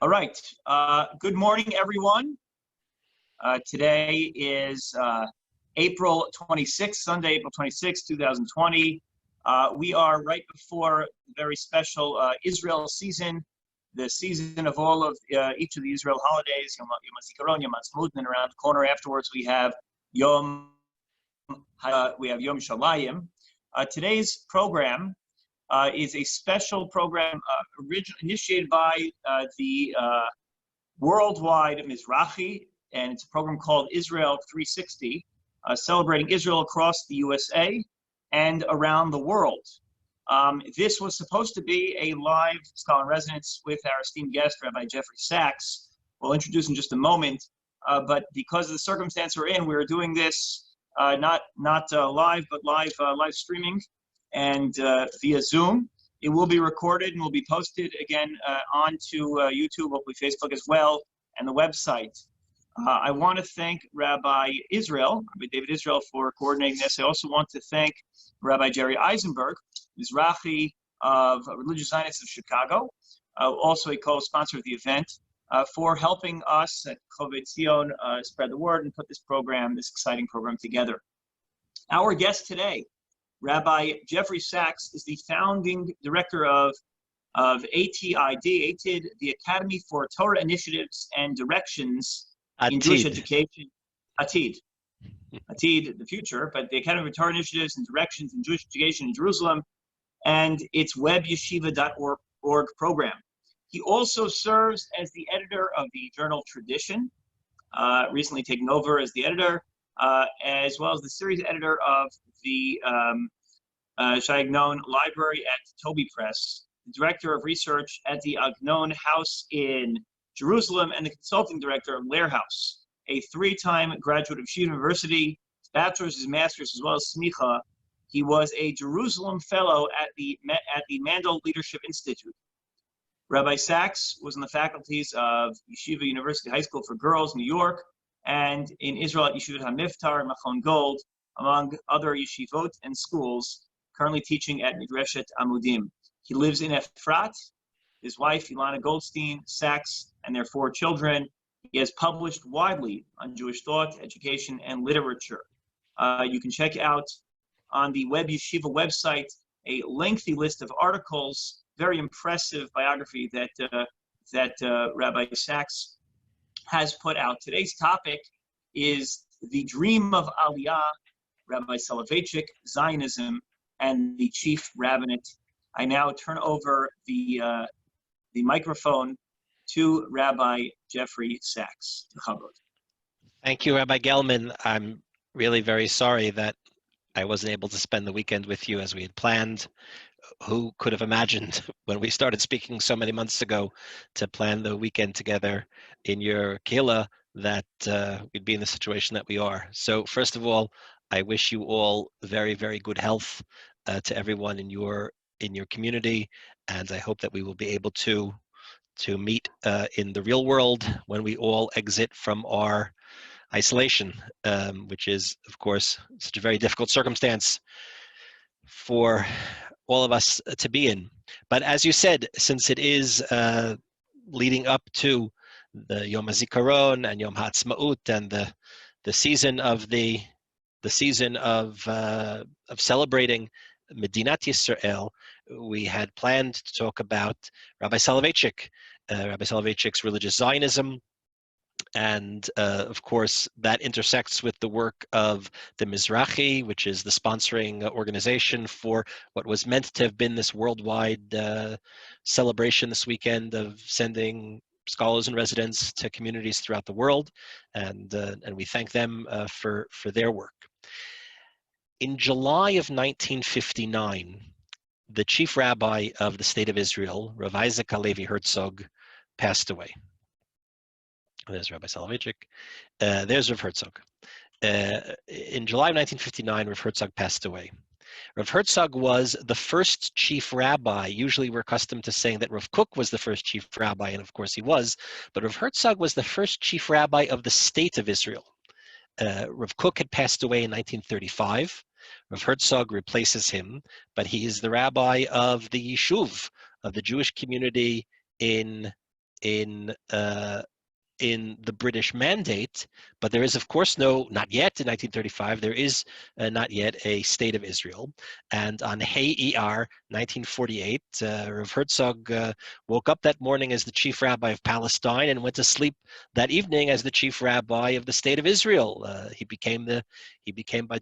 All right. Good morning, everyone. Today is April 26th, Sunday, April 26th, 2020. We are right before the very special Israel season, the season of all of each of the Israel holidays, Yom HaZikaron, Yom HaAtzmaut, and around the corner afterwards we have Yom Shalayim. Today's program is a special program initiated by the worldwide Mizrahi, and it's a program called Israel 360, celebrating Israel across the USA and around the world. This was supposed to be a live scholar in residence with our esteemed guest, Rabbi Jeffrey Sachs. We'll introduce in just a moment, but because of the circumstance we're in, we're doing this not live, but live streaming and via Zoom. It will be recorded and will be posted again onto YouTube, hopefully Facebook as well, and the website. I want to thank Rabbi David Israel, for coordinating this. I also want to thank Rabbi Jerry Eisenberg, Mizrahi of Religious Zionists of Chicago, also a co-sponsor of the event, for helping us at Chovei Tzion spread the word and put this exciting program together. Our guest today, Rabbi Jeffrey Sachs, is the founding director of ATID, the Academy for Torah Initiatives and Directions in Jewish Education. ATID, the future, but the Academy for Torah Initiatives and Directions in Jewish Education in Jerusalem, and its webyeshiva.org program. He also serves as the editor of the journal Tradition, recently taken over as the editor, as well as the series editor of the Shai-Agnon Library at Toby Press, the director of research at the Agnon House in Jerusalem, and the consulting director of Lair House, a three-time graduate of Yeshiva University, his bachelor's, his master's, as well as smicha. He was a Jerusalem fellow at the Mandel Leadership Institute. Rabbi Sachs was in the faculties of Yeshiva University High School for Girls, New York, and in Israel at Yeshivat HaMiftar, Machon Gold, among other yeshivot and schools, currently teaching at Midreshet Amudim. He lives in Efrat. His wife, Ilana Goldstein Sachs, and their 4 children. He has published widely on Jewish thought, education, and literature. You can check out on the Web Yeshiva website a lengthy list of articles, very impressive biography that Rabbi Sachs has put out. Today's topic is the dream of Aliya, Rabbi Soloveitchik, Zionism, and the chief rabbinate. I now turn over the microphone to Rabbi Jeffrey Sachs. Thank you, Rabbi Gelman. I'm really very sorry that I wasn't able to spend the weekend with you as we had planned. Who could have imagined when we started speaking so many months ago to plan the weekend together in your kehillah that we'd be in the situation that we are. So first of all, I wish you all very, very good health to everyone in your community, and I hope that we will be able to meet in the real world when we all exit from our isolation, which is, of course, such a very difficult circumstance for all of us to be in. But as you said, since it is leading up to the Yom HaZikaron and Yom HaAtzmaut and the season of celebrating Medinat Yisrael, we had planned to talk about Rabbi Soloveitchik, Rabbi Soloveitchik's religious Zionism, and of course that intersects with the work of the Mizrahi, which is the sponsoring organization for what was meant to have been this worldwide celebration this weekend of sending scholars and residents to communities throughout the world, and we thank them for their work. In July of 1959, the chief rabbi of the state of Israel, Rav Isaac Halevi Herzog, passed away. There's Rabbi Soloveitchik. There's Rav Herzog. In July of 1959, Rav Herzog passed away. Rav Herzog was the first chief rabbi. Usually we're accustomed to saying that Rav Kook was the first chief rabbi, and of course he was, but Rav Herzog was the first chief rabbi of the state of Israel. Rav Kook had passed away in 1935. Rav Herzog replaces him, but he is the rabbi of the Yishuv, of the Jewish community in in the British Mandate, but there is, of course, not yet in 1935, there is not yet a state of Israel. And on Hey ER 1948, Rav Herzog woke up that morning as the chief rabbi of Palestine and went to sleep that evening as the chief rabbi of the state of Israel. He became by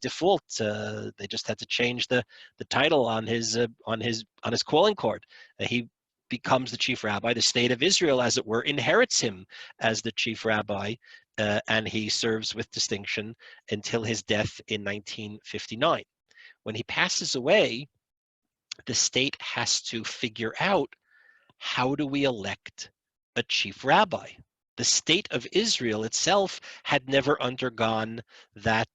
default. They just had to change the title on his calling card. He becomes the chief rabbi. The state of Israel, as it were, inherits him as the chief rabbi, and he serves with distinction until his death in 1959. When he passes away, the state has to figure out, how do we elect a chief rabbi? The state of Israel itself had never undergone that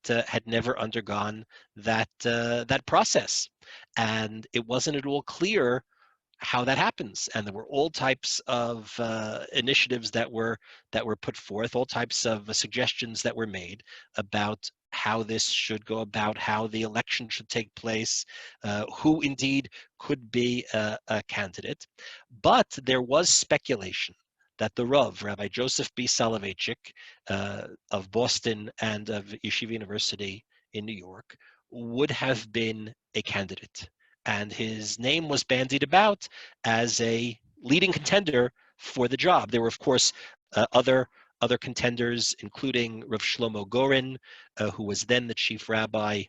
process, and it wasn't at all clear how that happens. And there were all types of initiatives that were put forth, all types of suggestions that were made about how this should go about, how the election should take place, who indeed could be a candidate. But there was speculation that the Rav, Rabbi Joseph B. Soloveitchik of Boston and of Yeshiva University in New York, would have been a candidate. And his name was bandied about as a leading contender for the job. There were, of course, other contenders, including Rav Shlomo Gorin, who was then the chief rabbi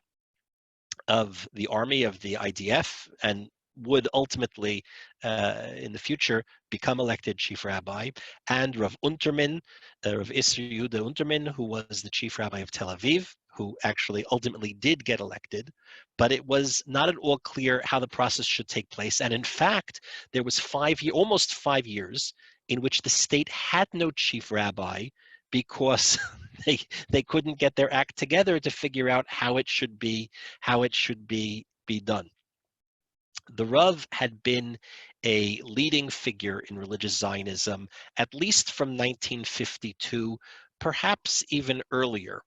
of the army, of the IDF, and would ultimately, in the future, become elected chief rabbi, and Rav Unterman, Rav Isser Yehuda Unterman, who was the chief rabbi of Tel Aviv, who actually ultimately did get elected, but it was not at all clear how the process should take place. And in fact, there was almost 5 years in which the state had no chief rabbi, because they couldn't get their act together to figure out how it should be done. The Rav had been a leading figure in religious Zionism, at least from 1952, perhaps even earlier.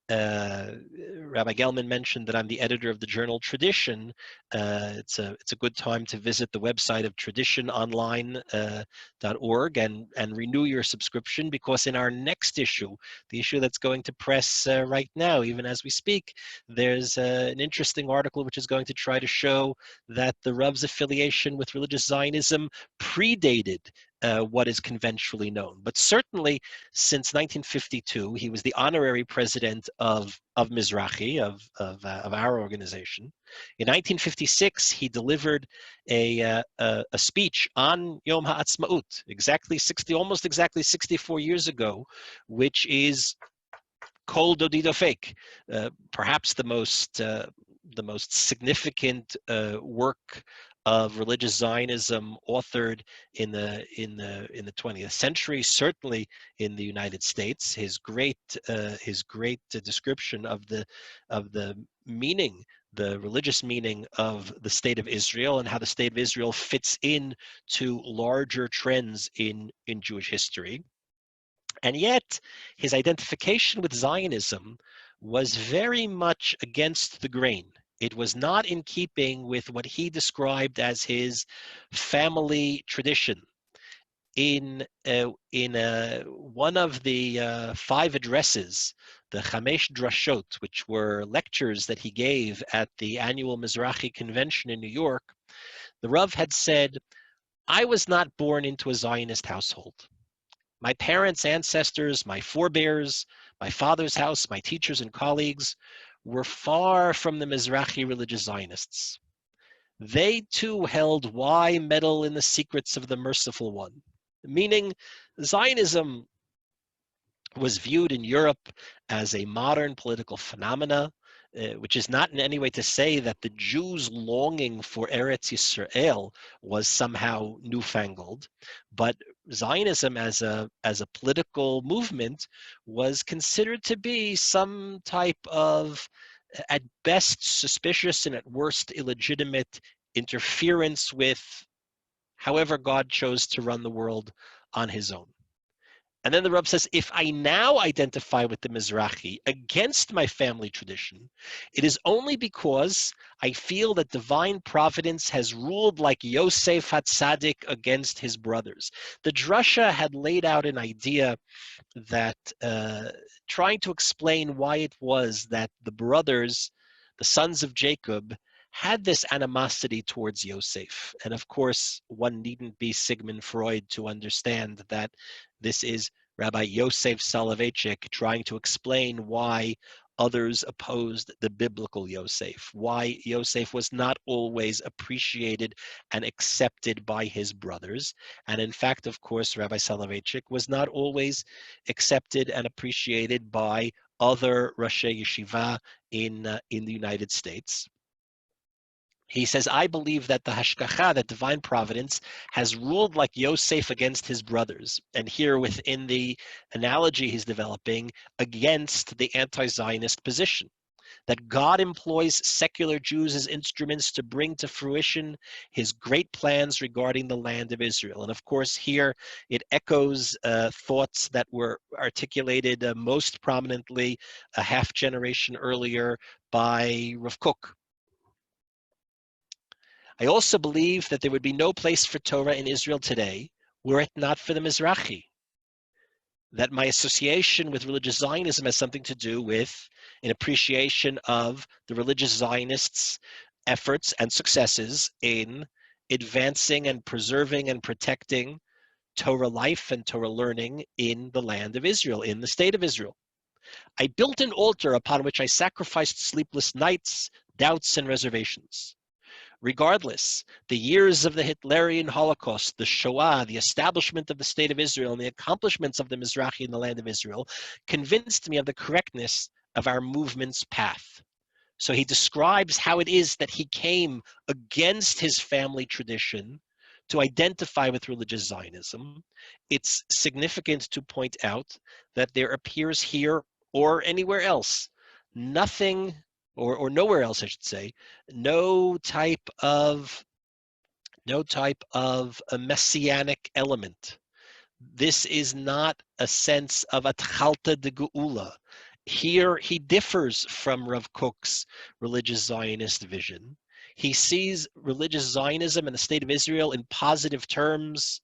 Rabbi Gelman mentioned that I'm the editor of the journal Tradition. It's a good time to visit the website of traditiononline.org and renew your subscription, because in our next issue, the issue that's going to press right now, even as we speak, there's an interesting article which is going to try to show that the Rav's affiliation with religious Zionism predated what is conventionally known. But certainly since 1952, he was the honorary president of Mizrahi, of our organization. In 1956, he delivered a speech on Yom HaAtzmaut, almost exactly 64 years ago, which is Kol Dodido Fake, perhaps the most significant work of religious Zionism authored in the 20th century, certainly in the United States. His great description of the meaning, the religious meaning of the state of Israel, and how the state of Israel fits in to larger trends in Jewish history. And yet, his identification with Zionism was very much against the grain. It was not in keeping with what he described as his family tradition. In one of the 5 addresses, the Chamesh Drashot, which were lectures that he gave at the annual Mizrahi convention in New York, the Rav had said, "I was not born into a Zionist household. My parents, ancestors, my forebears, my father's house, my teachers and colleagues were far from the Mizrahi religious Zionists. They too held why meddle in the secrets of the merciful one," meaning Zionism was viewed in Europe as a modern political phenomena, which is not in any way to say that the Jews' longing for Eretz Yisrael was somehow newfangled, but Zionism as a political movement was considered to be some type of, at best, suspicious and at worst illegitimate interference with however God chose to run the world on his own. And then the Rav says, if I now identify with the Mizrahi against my family tradition, it is only because I feel that divine providence has ruled like Yosef HaTzadik against his brothers. The Drasha had laid out an idea that trying to explain why it was that the brothers, the sons of Jacob, had this animosity towards Yosef. And of course, one needn't be Sigmund Freud to understand that this is Rabbi Yosef Soloveitchik trying to explain why others opposed the biblical Yosef, why Yosef was not always appreciated and accepted by his brothers. And in fact, of course, Rabbi Soloveitchik was not always accepted and appreciated by other Roshei Yeshiva in the United States. He says, I believe that the hashgacha, that divine providence, has ruled like Yosef against his brothers. And here within the analogy he's developing against the anti-Zionist position, that God employs secular Jews as instruments to bring to fruition his great plans regarding the land of Israel. And of course, here it echoes thoughts that were articulated most prominently a half generation earlier by Rav Kook. I also believe that there would be no place for Torah in Israel today were it not for the Mizrahi. That my association with religious Zionism has something to do with an appreciation of the religious Zionists' efforts and successes in advancing and preserving and protecting Torah life and Torah learning in the land of Israel, in the state of Israel. I built an altar upon which I sacrificed sleepless nights, doubts, and reservations. Regardless, the years of the Hitlerian Holocaust, the Shoah, the establishment of the state of Israel, and the accomplishments of the Mizrahi in the land of Israel convinced me of the correctness of our movement's path. So he describes how it is that he came against his family tradition to identify with religious Zionism. It's significant to point out that there appears here or anywhere else nothing, or nowhere else, I should say, no type of a messianic element. This is not a sense of atchalta de geula. Here he differs from Rav Kook's religious Zionist vision. He sees religious Zionism and the state of Israel in positive terms,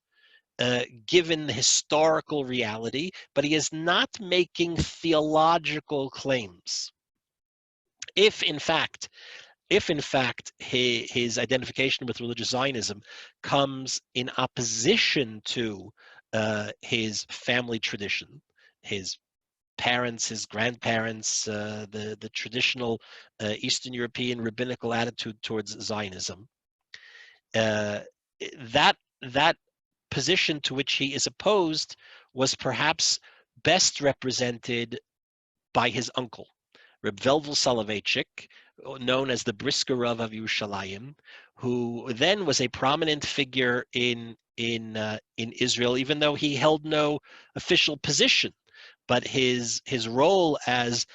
given the historical reality, but he is not making theological claims. If in fact his identification with religious Zionism comes in opposition to his family tradition, his parents, his grandparents, the traditional Eastern European rabbinical attitude towards Zionism, that position to which he is opposed was perhaps best represented by his uncle, Reb Velvel Soloveitchik, known as the Brisker Rav of Yerushalayim, who then was a prominent figure in Israel, even though he held no official position. But his role as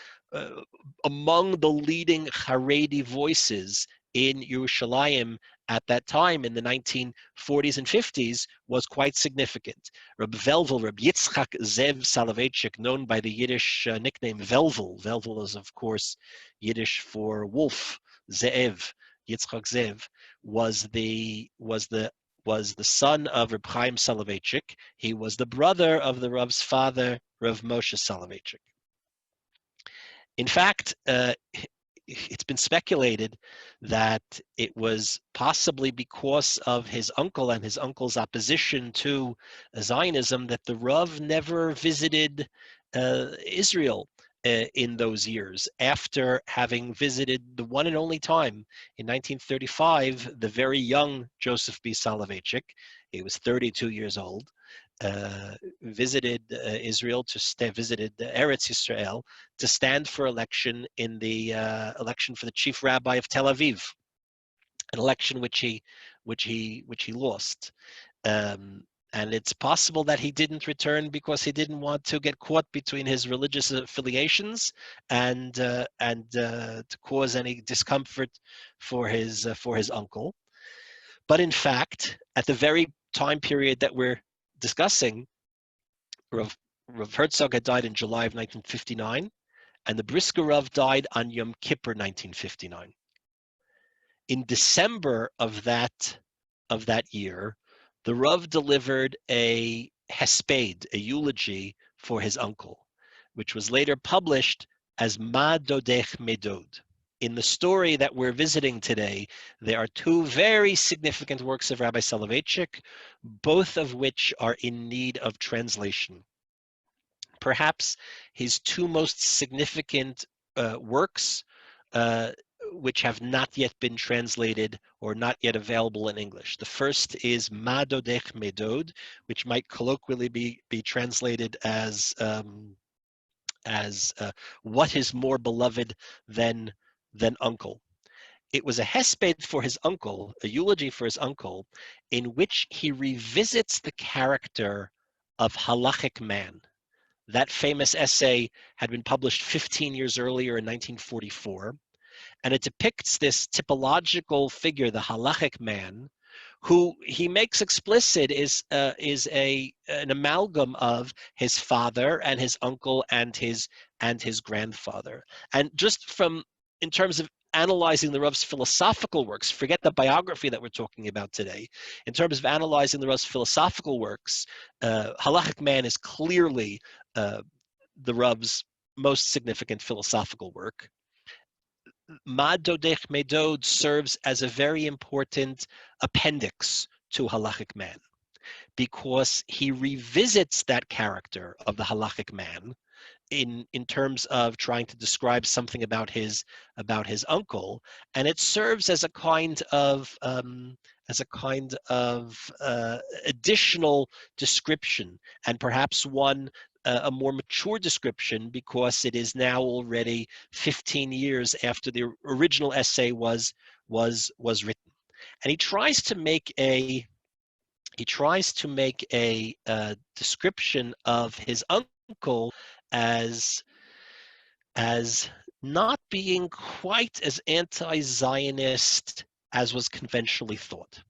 among the leading Haredi voices in Yerushalayim at that time in the 1940s and 50s was quite significant. Rabbi Yitzchak Zev Soloveitchik, known by the Yiddish nickname Velvel. Velvel is, of course, Yiddish for wolf. Zev, Yitzchak Zev, was the son of Reb Chaim Soloveitchik. He was the brother of the Rav's father, Rav Moshe Soloveitchik. In fact, it's been speculated that it was possibly because of his uncle and his uncle's opposition to Zionism that the Rav never visited Israel in those years, after having visited the one and only time in 1935, the very young Joseph B. Soloveitchik. He was 32 years old. Visited Israel visited Eretz Yisrael to stand for election in the election for the chief rabbi of Tel Aviv, an election which he lost. And it's possible that he didn't return because he didn't want to get caught between his religious affiliations and to cause any discomfort for his uncle. But in fact, at the very time period that we're discussing, Rav Rav Herzog had died in July of 1959, and the Brisker Rav died on Yom Kippur 1959. In December of that year, the Rav delivered a hesped, a eulogy for his uncle, which was later published as Ma Dodech Medod. In the story that we're visiting today, there are two very significant works of Rabbi Soloveitchik, both of which are in need of translation. Perhaps his two most significant works, which have not yet been translated or not yet available in English. The first is Ma Dodech Medod, which might colloquially be translated as what is more beloved than uncle. It was a hesped for his uncle, a eulogy for his uncle, in which he revisits the character of halachic man. That famous essay had been published 15 years earlier in 1944, and it depicts this typological figure, the halachic man, who he makes explicit is an amalgam of his father and his uncle and his grandfather. And just in terms of analyzing the Rav's philosophical works, forget the biography that we're talking about today. In terms of analyzing the Rav's philosophical works, halachic man is clearly the Rav's most significant philosophical work. Ma Dodech Medod serves as a very important appendix to halachic man, because he revisits that character of the halachic man in terms of trying to describe something about his uncle, and it serves as a kind of additional description, and perhaps a more mature description, because it is now already 15 years after the original essay was written, and he tries to make a description of his uncle as not being quite as anti-Zionist as was conventionally thought.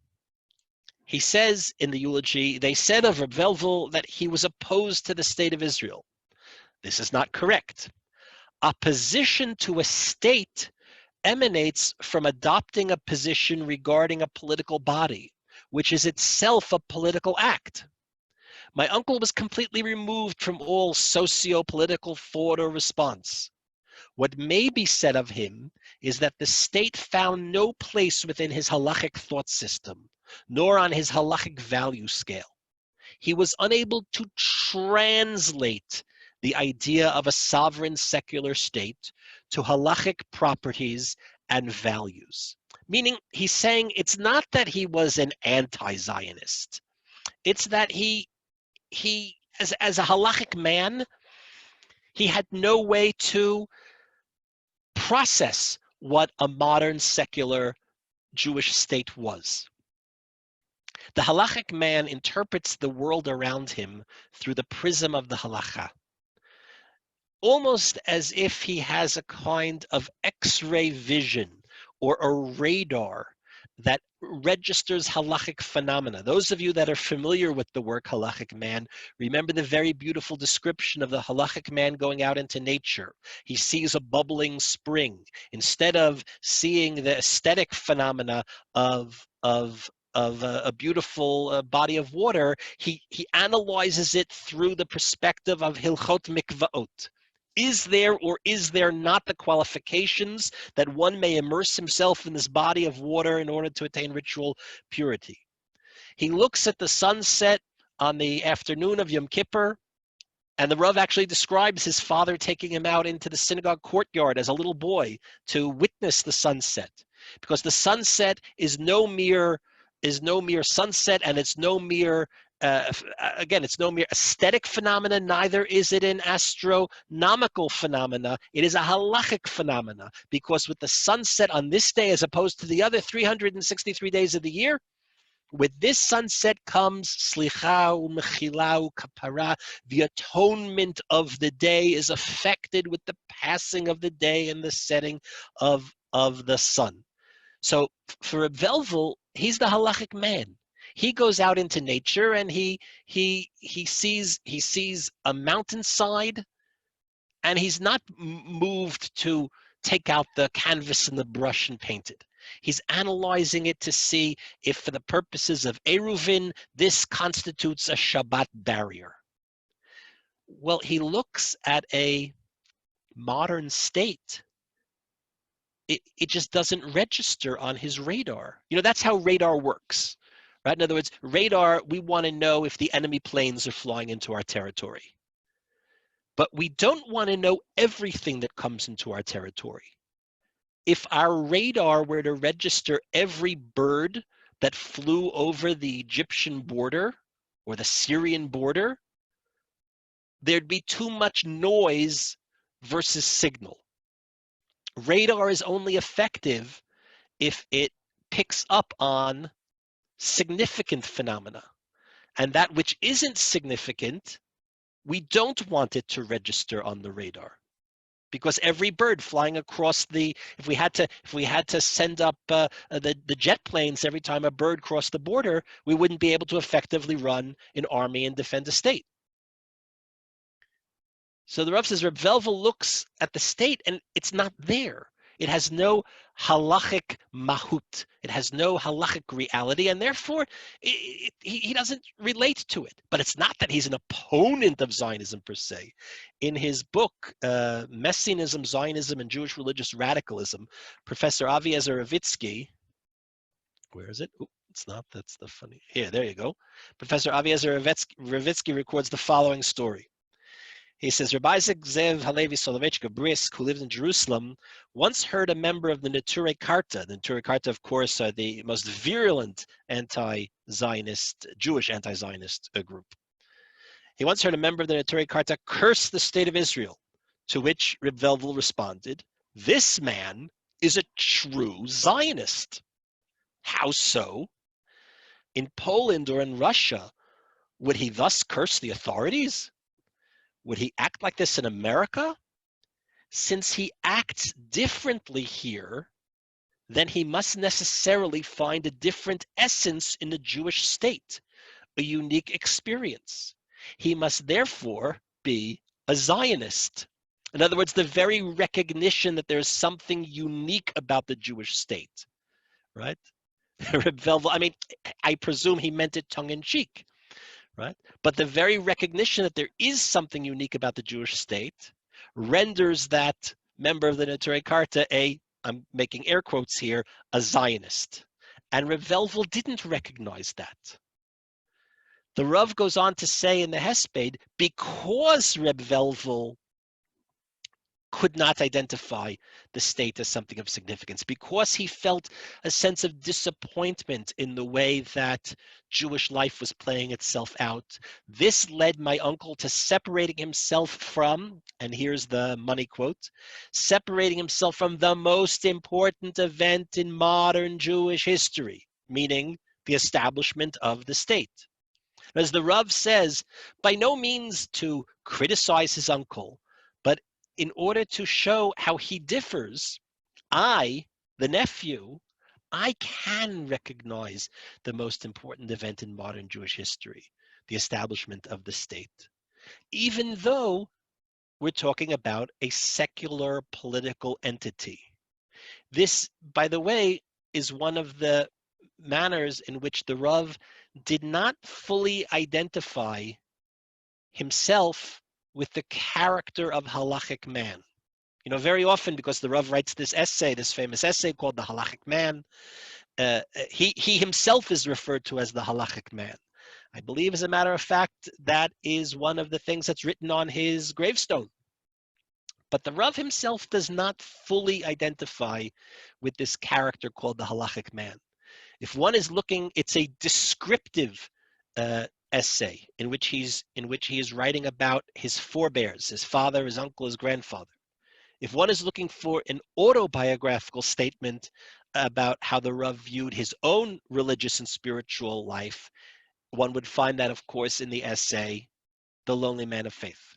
He says in the eulogy, they said of Reb Velvel that he was opposed to the state of Israel. This is not correct. Opposition to a state emanates from adopting a position regarding a political body, which is itself a political act. My uncle was completely removed from all socio-political thought or response. What may be said of him is that the state found no place within his halachic thought system, nor on his halachic value scale. He was unable to translate the idea of a sovereign secular state to halachic properties and values. Meaning, he's saying it's not that he was an anti-Zionist. It's that he as a halachic man, he had no way to process what a modern secular Jewish state was. The halachic man interprets the world around him through the prism of the halacha, almost as if he has a kind of X-ray vision or a radar that registers halachic phenomena. Those of you that are familiar with the work Halachic Man, remember the very beautiful description of the halachic man going out into nature. He sees a bubbling spring. Instead of seeing the aesthetic phenomena of a beautiful body of water, he analyzes it through the perspective of Hilchot Mikvaot. Is there or is there not the qualifications that one may immerse himself in this body of water in order to attain ritual purity? He looks at the sunset on the afternoon of Yom Kippur, and the Rav actually describes his father taking him out into the synagogue courtyard as a little boy to witness the sunset, because the sunset is no mere sunset, and it's no mere it's no mere aesthetic phenomena, neither is it an astronomical phenomena. It is a halachic phenomena, because with the sunset on this day, as opposed to the other 363 days of the year, with this sunset comes slicha, mechila, kapara. The atonement of the day is affected with the passing of the day and the setting of the sun. So for Reb Velvel, he's the halachic man. He goes out into nature and he sees a mountainside, and he's not moved to take out the canvas and the brush and paint it. He's analyzing it to see if, for the purposes of Eruvin, this constitutes a Shabbat barrier. Well, he looks at a modern state. It just doesn't register on his radar. That's how radar works, right? In other words, radar, we want to know if the enemy planes are flying into our territory. But we don't want to know everything that comes into our territory. If our radar were to register every bird that flew over the Egyptian border or the Syrian border, there'd be too much noise versus signal. Radar is only effective if it picks up on significant phenomena. And that which isn't significant, we don't want it to register on the radar. Because every bird flying across if we had to send up the jet planes every time a bird crossed the border, we wouldn't be able to effectively run an army and defend a state. So the Rav says Reb Velvel looks at the state and it's not there. It has no halachic mahut. It has no halachic reality, and therefore he doesn't relate to it. But it's not that he's an opponent of Zionism per se. In his book, Messianism, Zionism, and Jewish Religious Radicalism, Professor Avi Ravitsky, where is it? Ooh, it's not. That's the funny. Here, there you go. Professor Avi Ravitsky records the following story. He says, Rabbi Isaac Zev Halevi Soloveitchik of Brisk, who lived in Jerusalem, once heard a member of the Neturei Karta. The Neturei Karta, of course, are the most virulent anti-Zionist, Jewish anti-Zionist group. He once heard a member of the Neturei Karta curse the state of Israel, to which Reb Velvel responded, "This man is a true Zionist." How so? In Poland or in Russia, would he thus curse the authorities? Would he act like this in America? Since he acts differently here, then he must necessarily find a different essence in the Jewish state, a unique experience. He must therefore be a Zionist. In other words, the very recognition that there's something unique about the Jewish state, right? Reb Velvel, I mean, I presume he meant it tongue-in-cheek. Right? But the very recognition that there is something unique about the Jewish state renders that member of the Neturei Karta I'm making air quotes here, a Zionist. And Reb Velvel didn't recognize that. The Rav goes on to say in the Hesped, because Reb Velvel could not identify the state as something of significance, because he felt a sense of disappointment in the way that Jewish life was playing itself out. This led my uncle to separating himself from, and here's the money quote, separating himself from the most important event in modern Jewish history, meaning the establishment of the state. As the Rav says, by no means to criticize his uncle, but in order to show how he differs, I, the nephew, I can recognize the most important event in modern Jewish history, the establishment of the state, even though we're talking about a secular political entity. This, by the way, is one of the manners in which the Rav did not fully identify himself with the character of halachic man. Very often, because the Rav writes this famous essay called The Halachic Man, he himself is referred to as the halachic man. I believe, as a matter of fact, that is one of the things that's written on his gravestone. But the Rav himself does not fully identify with this character called the halachic man. If one is looking, it's a descriptive essay in which he is writing about his forebears, his father, his uncle, his grandfather. If one is looking for an autobiographical statement about how the Rav viewed his own religious and spiritual life, one would find that, of course, in the essay, The Lonely Man of Faith.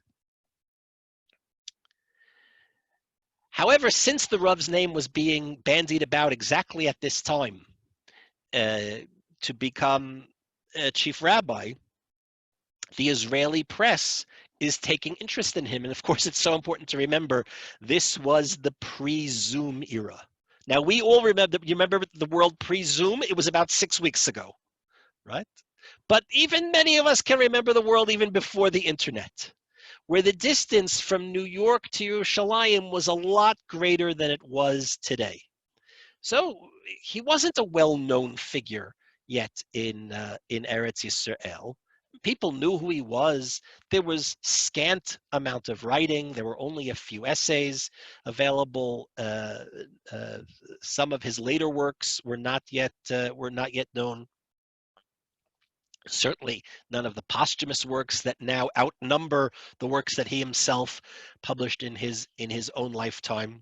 However, since the Rav's name was being bandied about exactly at this time to become chief rabbi, the Israeli press is taking interest in him. And of course, it's so important to remember, this was the pre-Zoom era. Now, we all remember, you remember the world pre-Zoom? It was about 6 weeks ago, right? But even many of us can remember the world even before the internet, where the distance from New York to Yerushalayim was a lot greater than it was today. So he wasn't a well-known figure yet in Eretz Yisrael. People knew who he was. There was scant amount of writing. There were only a few essays available. Some of his later works were not yet known. Certainly none of the posthumous works that now outnumber the works that he himself published in his own lifetime.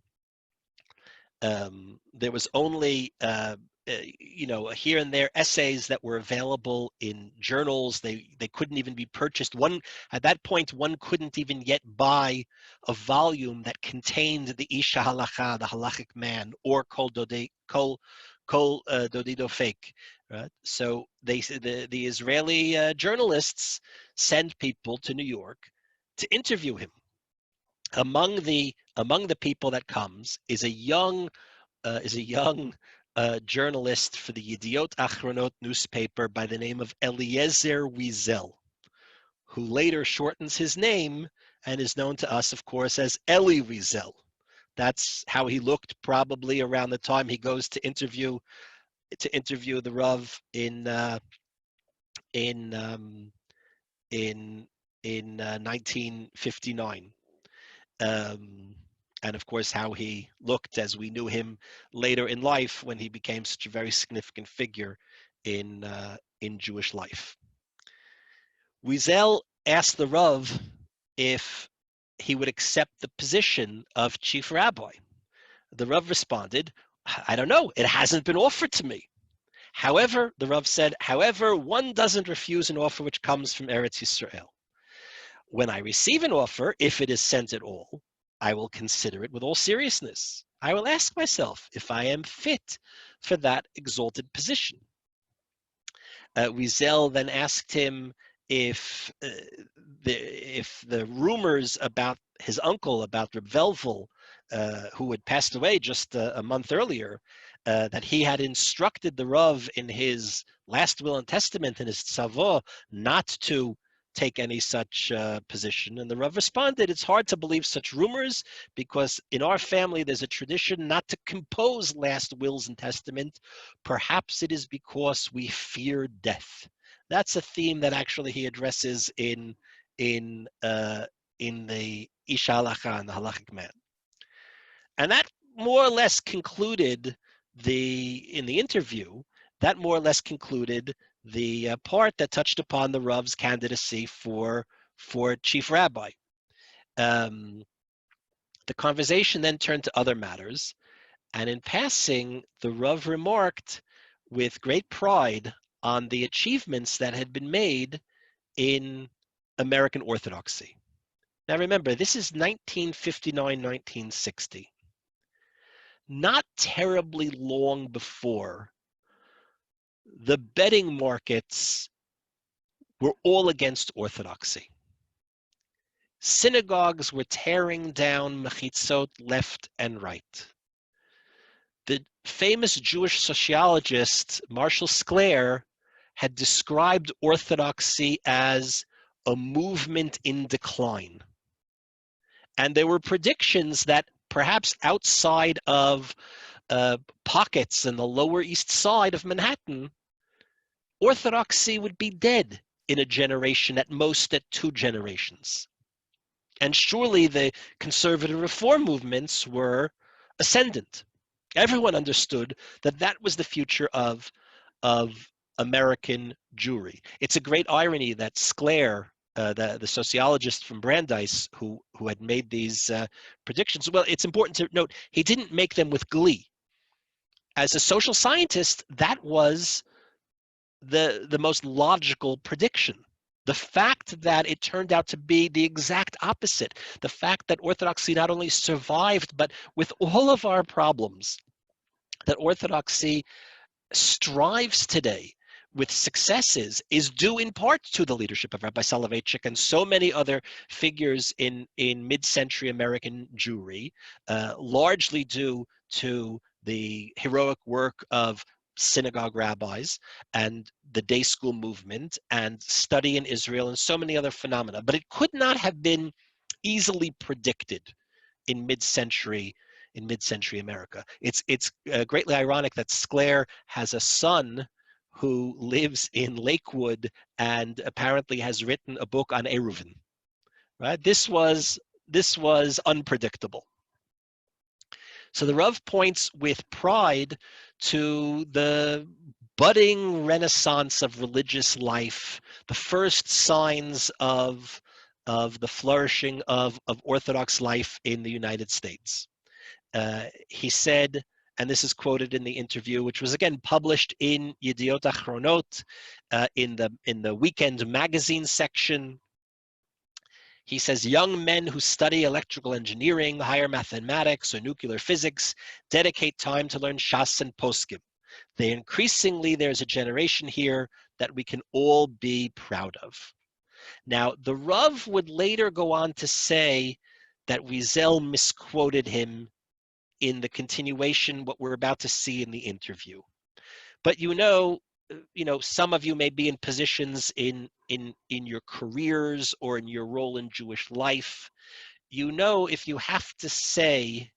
There was only here and there essays that were available in journals. They couldn't even be purchased. At that point, one couldn't even yet buy a volume that contained the Isha Halacha, the halachic man, or Kol Dodido Fake. Right? So the Israeli journalists send people to New York to interview him. Among the people that comes is a young journalist for the Yediot Achronot newspaper by the name of Eliezer Wiesel, who later shortens his name and is known to us, of course, as Eli Wiesel. That's how he looked probably around the time he goes to interview the Rav in 1959. And of course, how he looked as we knew him later in life when he became such a very significant figure in Jewish life. Wiesel asked the Rav if he would accept the position of chief rabbi. The Rav responded, "I don't know, it hasn't been offered to me." However, the Rav said, "However, one doesn't refuse an offer which comes from Eretz Yisrael. When I receive an offer, if it is sent at all, I will consider it with all seriousness. I will ask myself if I am fit for that exalted position." Wiesel then asked him if the rumors about his uncle, about Reb Velvel, who had passed away just a month earlier, that he had instructed the Rav in his last will and testament, in his tzavah, not to take any such position. And the Rav responded, "It's hard to believe such rumors because in our family there's a tradition not to compose last wills and testament. Perhaps it is because we fear death." That's a theme that actually he addresses in the Isha Halacha, and the halachic man. And that more or less concluded in the interview, that more or less concluded the part that touched upon the Rav's candidacy for chief rabbi. The conversation then turned to other matters, and in passing, the Rav remarked with great pride on the achievements that had been made in American Orthodoxy. Now remember, this is 1959, 1960. Not terribly long before, the betting markets were all against Orthodoxy. Synagogues were tearing down mechitzot left and right. The famous Jewish sociologist Marshall Sclair had described Orthodoxy as a movement in decline. And there were predictions that perhaps outside of pockets in the Lower East Side of Manhattan, Orthodoxy would be dead in a generation, at most at 2 generations. And surely the conservative reform movements were ascendant. Everyone understood that that was the future of American Jewry. It's a great irony that Sclair, the sociologist from Brandeis, who had made these predictions, well, it's important to note, he didn't make them with glee. As a social scientist, that was the most logical prediction. The fact that it turned out to be the exact opposite, the fact that Orthodoxy not only survived, but with all of our problems, that Orthodoxy strives today with successes is due in part to the leadership of Rabbi Soloveitchik and so many other figures in mid-century American Jewry, largely due to the heroic work of synagogue rabbis and the day school movement and study in Israel and so many other phenomena. But it could not have been easily predicted in mid-century America. It's greatly ironic that Sclair has a son who lives in Lakewood and apparently has written a book on Eruvin. Right? This was unpredictable. So the Rav points with pride to the budding renaissance of religious life, the first signs of the flourishing of Orthodox life in the United States. He said, and this is quoted in the interview, which was again published in Yediot Achronot, in the weekend magazine section. He says, young men who study electrical engineering, higher mathematics, or nuclear physics dedicate time to learn Shas and Poskim. There's a generation here that we can all be proud of. Now, the Rav would later go on to say that Wiesel misquoted him in the continuation, what we're about to see in the interview. But some of you may be in positions in your careers or in your role in Jewish life. If you have to say,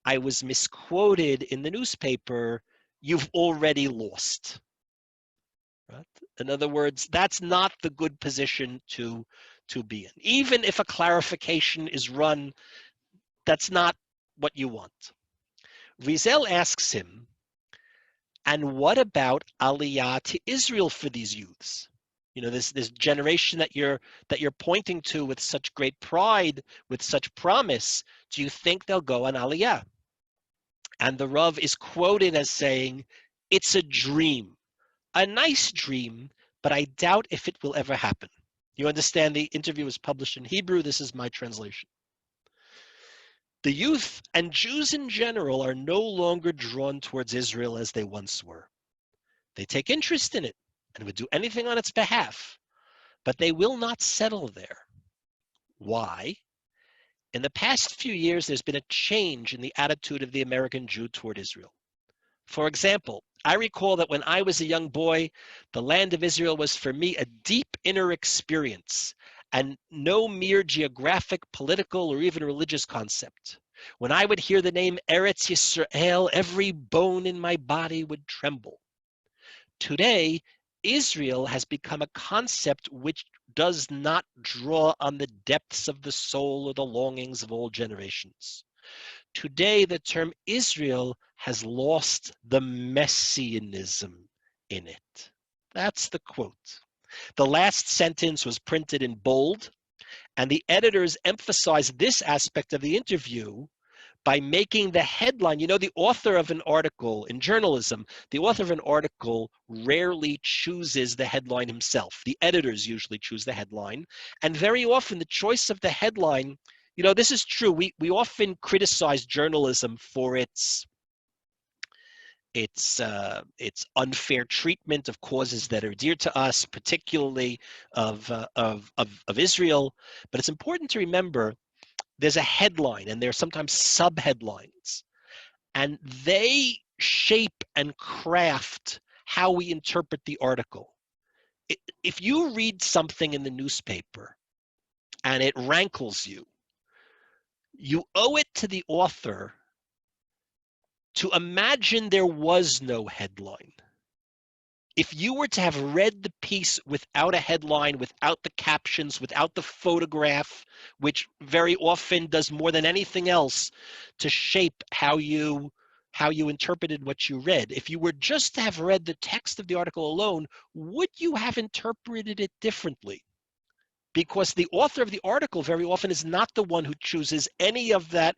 I was misquoted in the newspaper, you've already lost. Right? In other words, that's not the good position to be in. Even if a clarification is run, that's not what you want. Wiesel asks him, and what about Aliya to Israel for these youths? This generation that you're pointing to with such great pride, with such promise. Do you think they'll go on Aliya? And the Rav is quoted as saying, it's a dream, a nice dream, but I doubt if it will ever happen. You understand, the interview was published in Hebrew. This is my translation. The youth and Jews in general are no longer drawn towards Israel as they once were. They take interest in it and would do anything on its behalf, but they will not settle there. Why? In the past few years, there's been a change in the attitude of the American Jew toward Israel. For example, I recall that when I was a young boy, the land of Israel was for me a deep inner experience and no mere geographic, political, or even religious concept. When I would hear the name Eretz Yisrael, every bone in my body would tremble. Today, Israel has become a concept which does not draw on the depths of the soul or the longings of all generations. Today, the term Israel has lost the messianism in it. That's the quote. The last sentence was printed in bold, and the editors emphasized this aspect of the interview by making the headline. The author of an article in journalism, the author of an article rarely chooses the headline himself. The editors usually choose the headline, and very often the choice of the headline, this is true. We often criticize journalism for its unfair treatment of causes that are dear to us, particularly of Israel. But it's important to remember there's a headline and there are sometimes sub-headlines, and they shape and craft how we interpret the article. If you read something in the newspaper and it rankles you, you owe it to the author to imagine there was no headline. If you were to have read the piece without a headline, without the captions, without the photograph, which very often does more than anything else to shape how you interpreted what you read, if you were just to have read the text of the article alone, would you have interpreted it differently? Because the author of the article very often is not the one who chooses any of that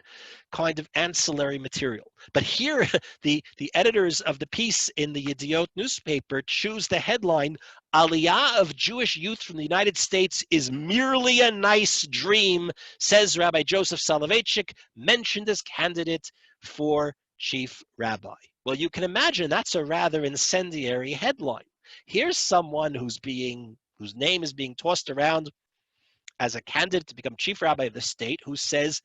kind of ancillary material. But here, the editors of the piece in the Yediot newspaper choose the headline, Aliya of Jewish youth from the United States is merely a nice dream, says Rabbi Joseph Soloveitchik, mentioned as candidate for chief rabbi. Well, you can imagine that's a rather incendiary headline. Here's someone whose name is being tossed around as a candidate to become chief rabbi of the state, who says,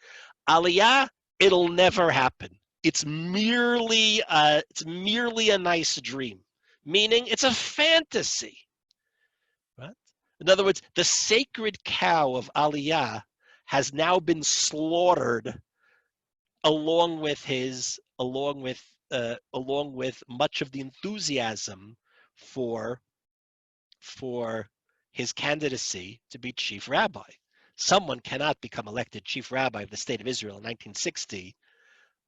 Aliya, it'll never happen. It's merely a nice dream, meaning it's a fantasy. Right? In other words, the sacred cow of Aliya has now been slaughtered along with much of the enthusiasm for his candidacy to be chief rabbi. Someone cannot become elected chief rabbi of the state of Israel in 1960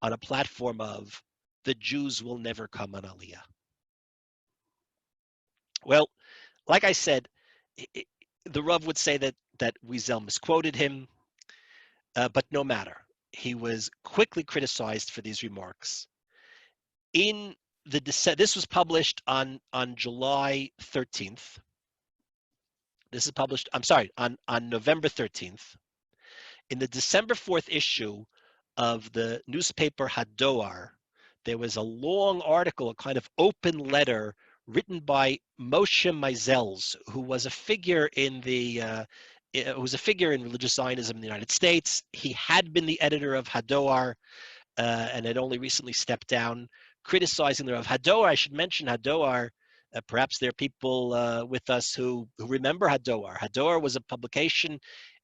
on a platform of the Jews will never come on Aliyah. Well, like I said, the Rav would say that Wiesel misquoted him, but no matter. He was quickly criticized for these remarks. This was published on July 13th. This is published, on November 13th. In the December 4th issue of the newspaper Hadoar, there was a long article, a kind of open letter written by Moshe Meisels, who was a figure in religious Zionism in the United States. He had been the editor of Hadoar and had only recently stepped down, criticizing the Rav. Hadoar, I should mention Hadoar. Perhaps there are people with us who remember Hadoar. Hadoar was a publication.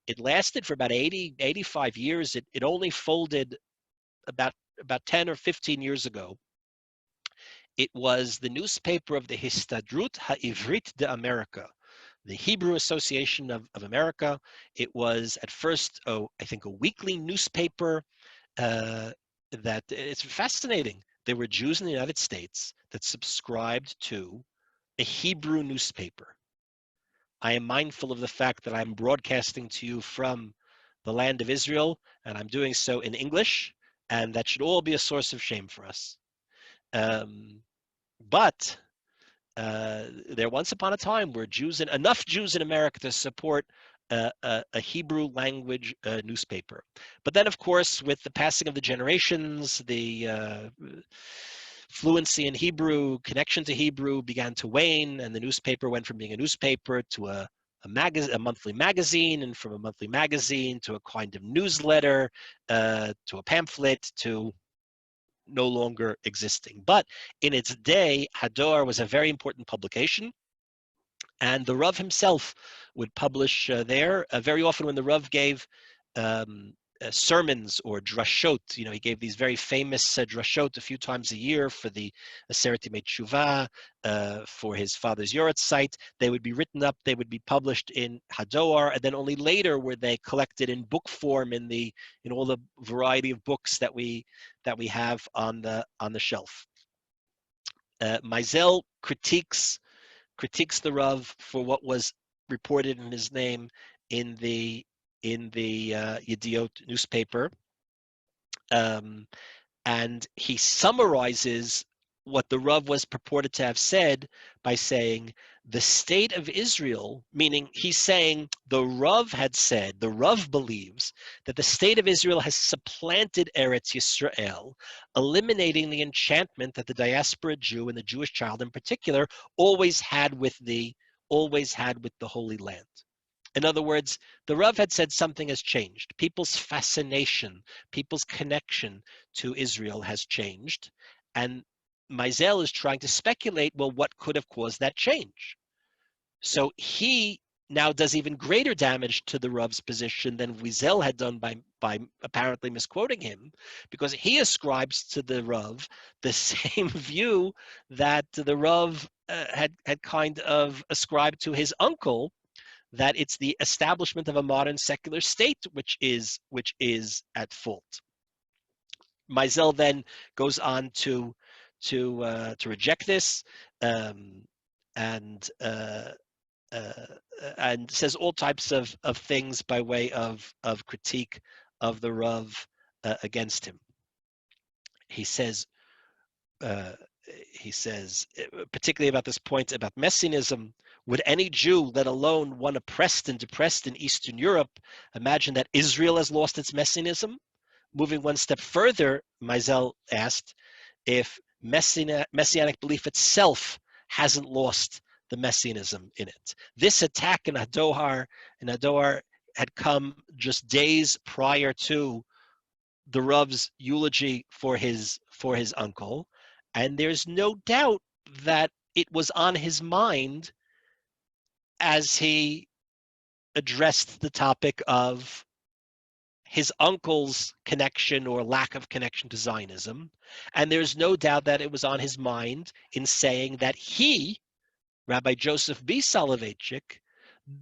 It lasted for about 85 years. It only folded about 10 or 15 years ago. It was the newspaper of the Histadrut HaIvrit de America, the Hebrew Association of America. It was at first, I think, a weekly newspaper. That it's fascinating. There were Jews in the United States that subscribed to a Hebrew newspaper. I am mindful of the fact that I'm broadcasting to you from the land of Israel, and I'm doing so in English, and that should all be a source of shame for us. But there once upon a time were enough Jews in America to support a Hebrew language newspaper. But then, of course, with the passing of the generations, the fluency in Hebrew, connection to Hebrew began to wane, and the newspaper went from being a newspaper to a monthly magazine, and from a monthly magazine to a kind of newsletter, to a pamphlet, to no longer existing. But in its day, Hador was a very important publication, and the Rav himself would publish there. Very often when the Rav gave sermons or drashot, he gave these very famous drashot a few times a year for the Aseret Yemei Teshuvah, for his father's Yoretz site. They would be written up, they would be published in Hador, and then only later were they collected in book form in all the variety of books that we have on the shelf. Meisel critiques the Rav for what was reported in his name in the Yediot newspaper, and he summarizes what the Rav was purported to have said by saying the state of Israel, meaning he's saying the Rav believes that the state of Israel has supplanted Eretz Yisrael, eliminating the enchantment that the diaspora Jew and the Jewish child in particular always had with the Holy Land. In other words, the Rav had said something has changed. People's fascination, people's connection to Israel has changed. And Meisel is trying to speculate, well, what could have caused that change? So he now does even greater damage to the Rav's position than Wiesel had done by apparently misquoting him, because he ascribes to the Rav the same view that the Rav had kind of ascribed to his uncle, that it's the establishment of a modern secular state which is at fault. Meisel then goes on to reject this, and says all types of things by way of critique of the Rav against him. He says, particularly about this point about messianism, would any Jew, let alone one oppressed and depressed in Eastern Europe, imagine that Israel has lost its messianism? Moving one step further, Meisel asked if messianic belief itself hasn't lost the messianism in it. This attack in Hadoar had come just days prior to the Rav's eulogy for his uncle, and there's no doubt that it was on his mind as he addressed the topic of his uncle's connection or lack of connection to Zionism. And there's no doubt that it was on his mind in saying that he, Rabbi Joseph B. Soloveitchik,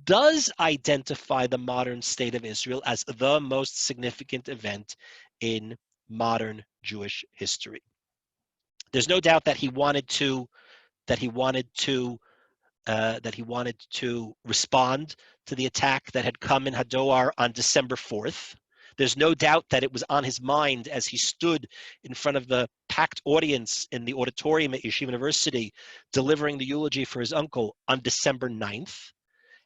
does identify the modern state of Israel as the most significant event in modern Jewish history. There's no doubt that he wanted to respond to the attack that had come in Hadoar on December 4th. There's no doubt that it was on his mind as he stood in front of the packed audience in the auditorium at Yeshiva University delivering the eulogy for his uncle on December 9th.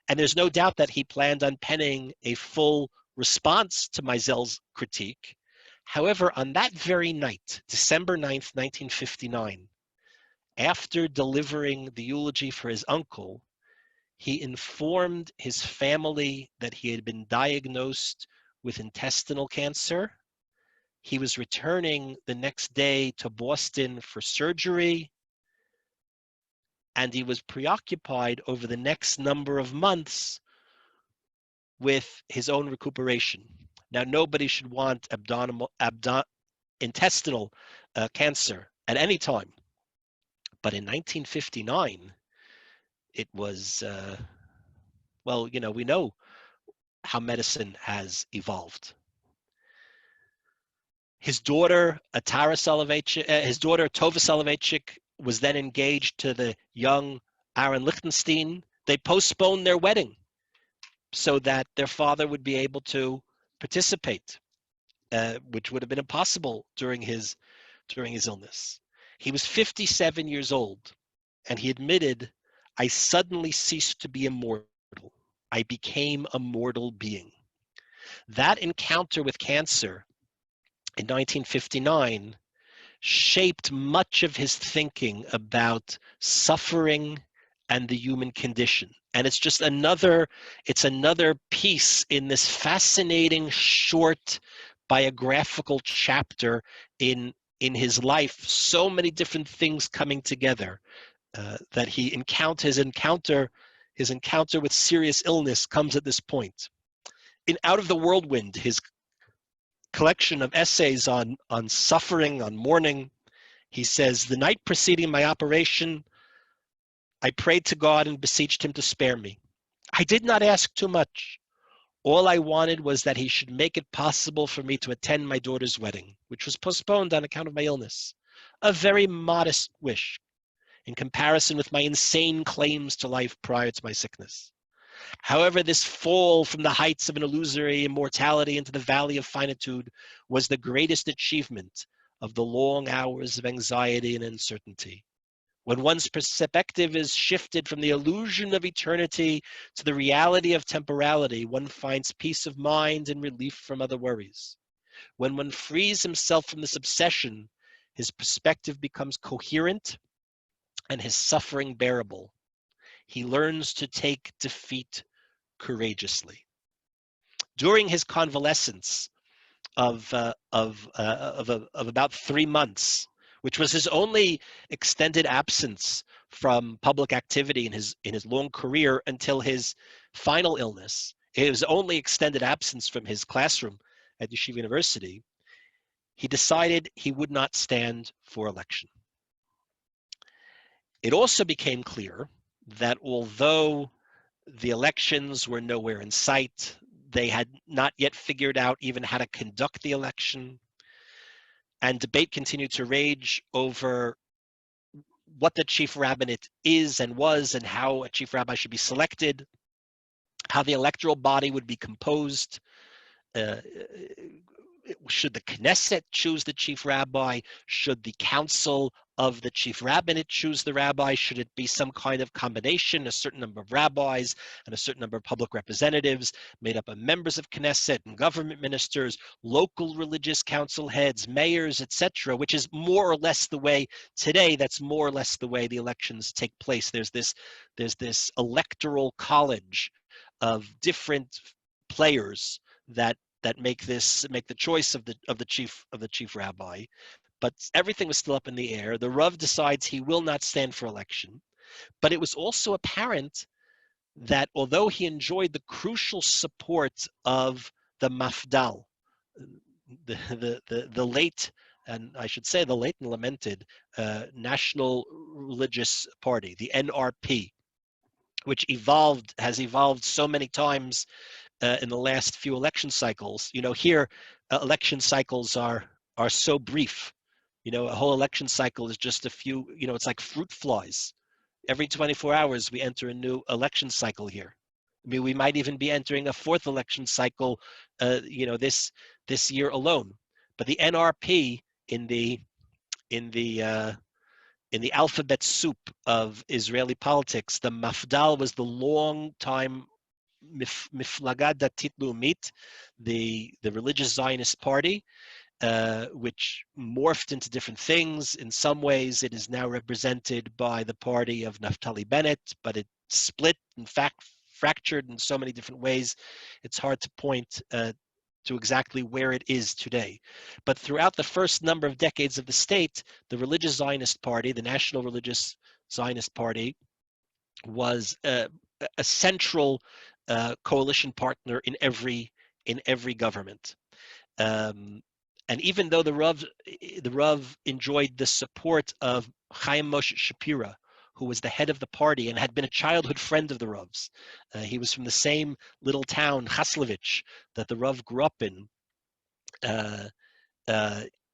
And there's no doubt that he planned on penning a full response to Meisel's critique. However, on that very night, December 9th, 1959, after delivering the eulogy for his uncle, he informed his family that he had been diagnosed with intestinal cancer. He was returning the next day to Boston for surgery, and he was preoccupied over the next number of months with his own recuperation. Now, nobody should want intestinal cancer at any time. But in 1959, it was, we know how medicine has evolved. His daughter, Tova Soloveitchik, was then engaged to the young Aaron Lichtenstein. They postponed their wedding so that their father would be able to participate, which would have been impossible during his illness. He was 57 years old, and he admitted, "I suddenly ceased to be immortal. I became a mortal being." That encounter with cancer in 1959 shaped much of his thinking about suffering and the human condition. And it's just another piece in this fascinating short biographical chapter in his life. So many different things coming together that his encounter with serious illness comes at this point. In Out of the Whirlwind, his collection of essays on suffering, on mourning, he says, "The night preceding my operation, I prayed to God and beseeched him to spare me. I did not ask too much. All I wanted was that he should make it possible for me to attend my daughter's wedding, which was postponed on account of my illness. A very modest wish in comparison with my insane claims to life prior to my sickness. However, this fall from the heights of an illusory immortality into the valley of finitude was the greatest achievement of the long hours of anxiety and uncertainty. When one's perspective is shifted from the illusion of eternity to the reality of temporality, one finds peace of mind and relief from other worries. When one frees himself from this obsession, his perspective becomes coherent and his suffering bearable. He learns to take defeat courageously." During his convalescence of about 3 months, which was his only extended absence from public activity in his long career until his final illness, his only extended absence from his classroom at Yeshiva University, he decided he would not stand for election. It also became clear that although the elections were nowhere in sight, they had not yet figured out even how to conduct the election, and debate continued to rage over what the chief rabbinate is and was, and how a chief rabbi should be selected, how the electoral body would be composed. Should the Knesset choose the chief rabbi? Should the Council of the chief rabbinate choose the rabbi? Should it be some kind of combination, a certain number of rabbis and a certain number of public representatives made up of members of Knesset and government ministers, local religious council heads, mayors, etc., which is more or less the way today, that's more or less the way the elections take place. There's this electoral college of different players that make the choice of the chief rabbi. But everything was still up in the air. The Rav decides he will not stand for election. But it was also apparent that although he enjoyed the crucial support of the Mafdal, the late, and I should say the late and lamented National Religious Party, the NRP, which has evolved so many times in the last few election cycles. Here election cycles are so brief. A whole election cycle is just a few, it's like fruit flies. Every 24 hours, we enter a new election cycle here. I mean, we might even be entering a fourth election cycle, this year alone. But the NRP in the alphabet soup of Israeli politics, the Mafdal was the long-time Miflaga Datit Leumit, the religious Zionist party, which morphed into different things. In some ways, it is now represented by the party of Naftali Bennett, but it split, in fact, fractured in so many different ways. It's hard to point to exactly where it is today. But throughout the first number of decades of the state, the religious Zionist party, the National Religious Zionist Party, was a central coalition partner in every government. And even though the Rav enjoyed the support of Chaim Moshe Shapira, who was the head of the party and had been a childhood friend of the Rav's, he was from the same little town, Chaslovich, that the Rav grew up in.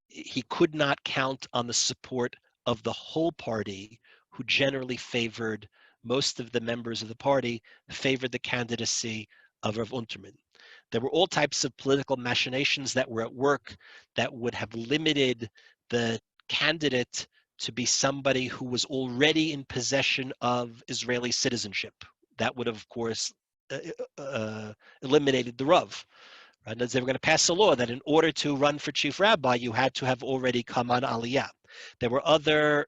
He could not count on the support of the whole party, who generally favored, most of the members of the party favored the candidacy of Rav Unterman. There were all types of political machinations that were at work that would have limited the candidate to be somebody who was already in possession of Israeli citizenship. That would have, of course, eliminated the Rav. Right? They were going to pass a law that in order to run for chief rabbi, you had to have already come on Aliya. There were other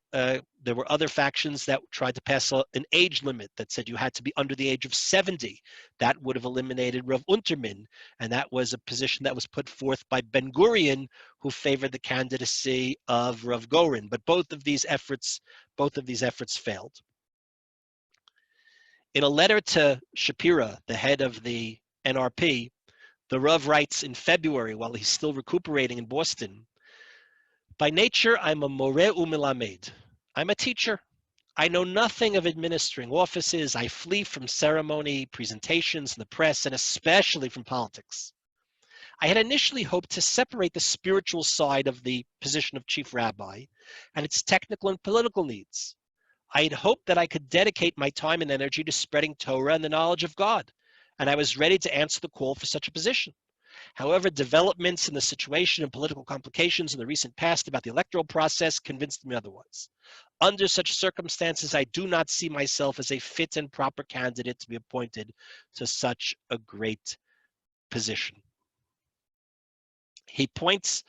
factions that tried to pass an age limit that said you had to be under the age of 70. That would have eliminated Rav Unterman, and that was a position that was put forth by Ben Gurion, who favored the candidacy of Rav Goren. But both of these efforts failed. In a letter to Shapira, the head of the NRP, the Rav writes in February, while he's still recuperating in Boston, "By nature, I'm a moreh u'melamed. I'm a teacher. I know nothing of administering offices. I flee from ceremony, presentations, and the press, and especially from politics. I had initially hoped to separate the spiritual side of the position of chief rabbi and its technical and political needs. I had hoped that I could dedicate my time and energy to spreading Torah and the knowledge of God, and I was ready to answer the call for such a position. However, developments in the situation and political complications in the recent past about the electoral process convinced me otherwise. Under such circumstances, I do not see myself as a fit and proper candidate to be appointed to such a great position." He points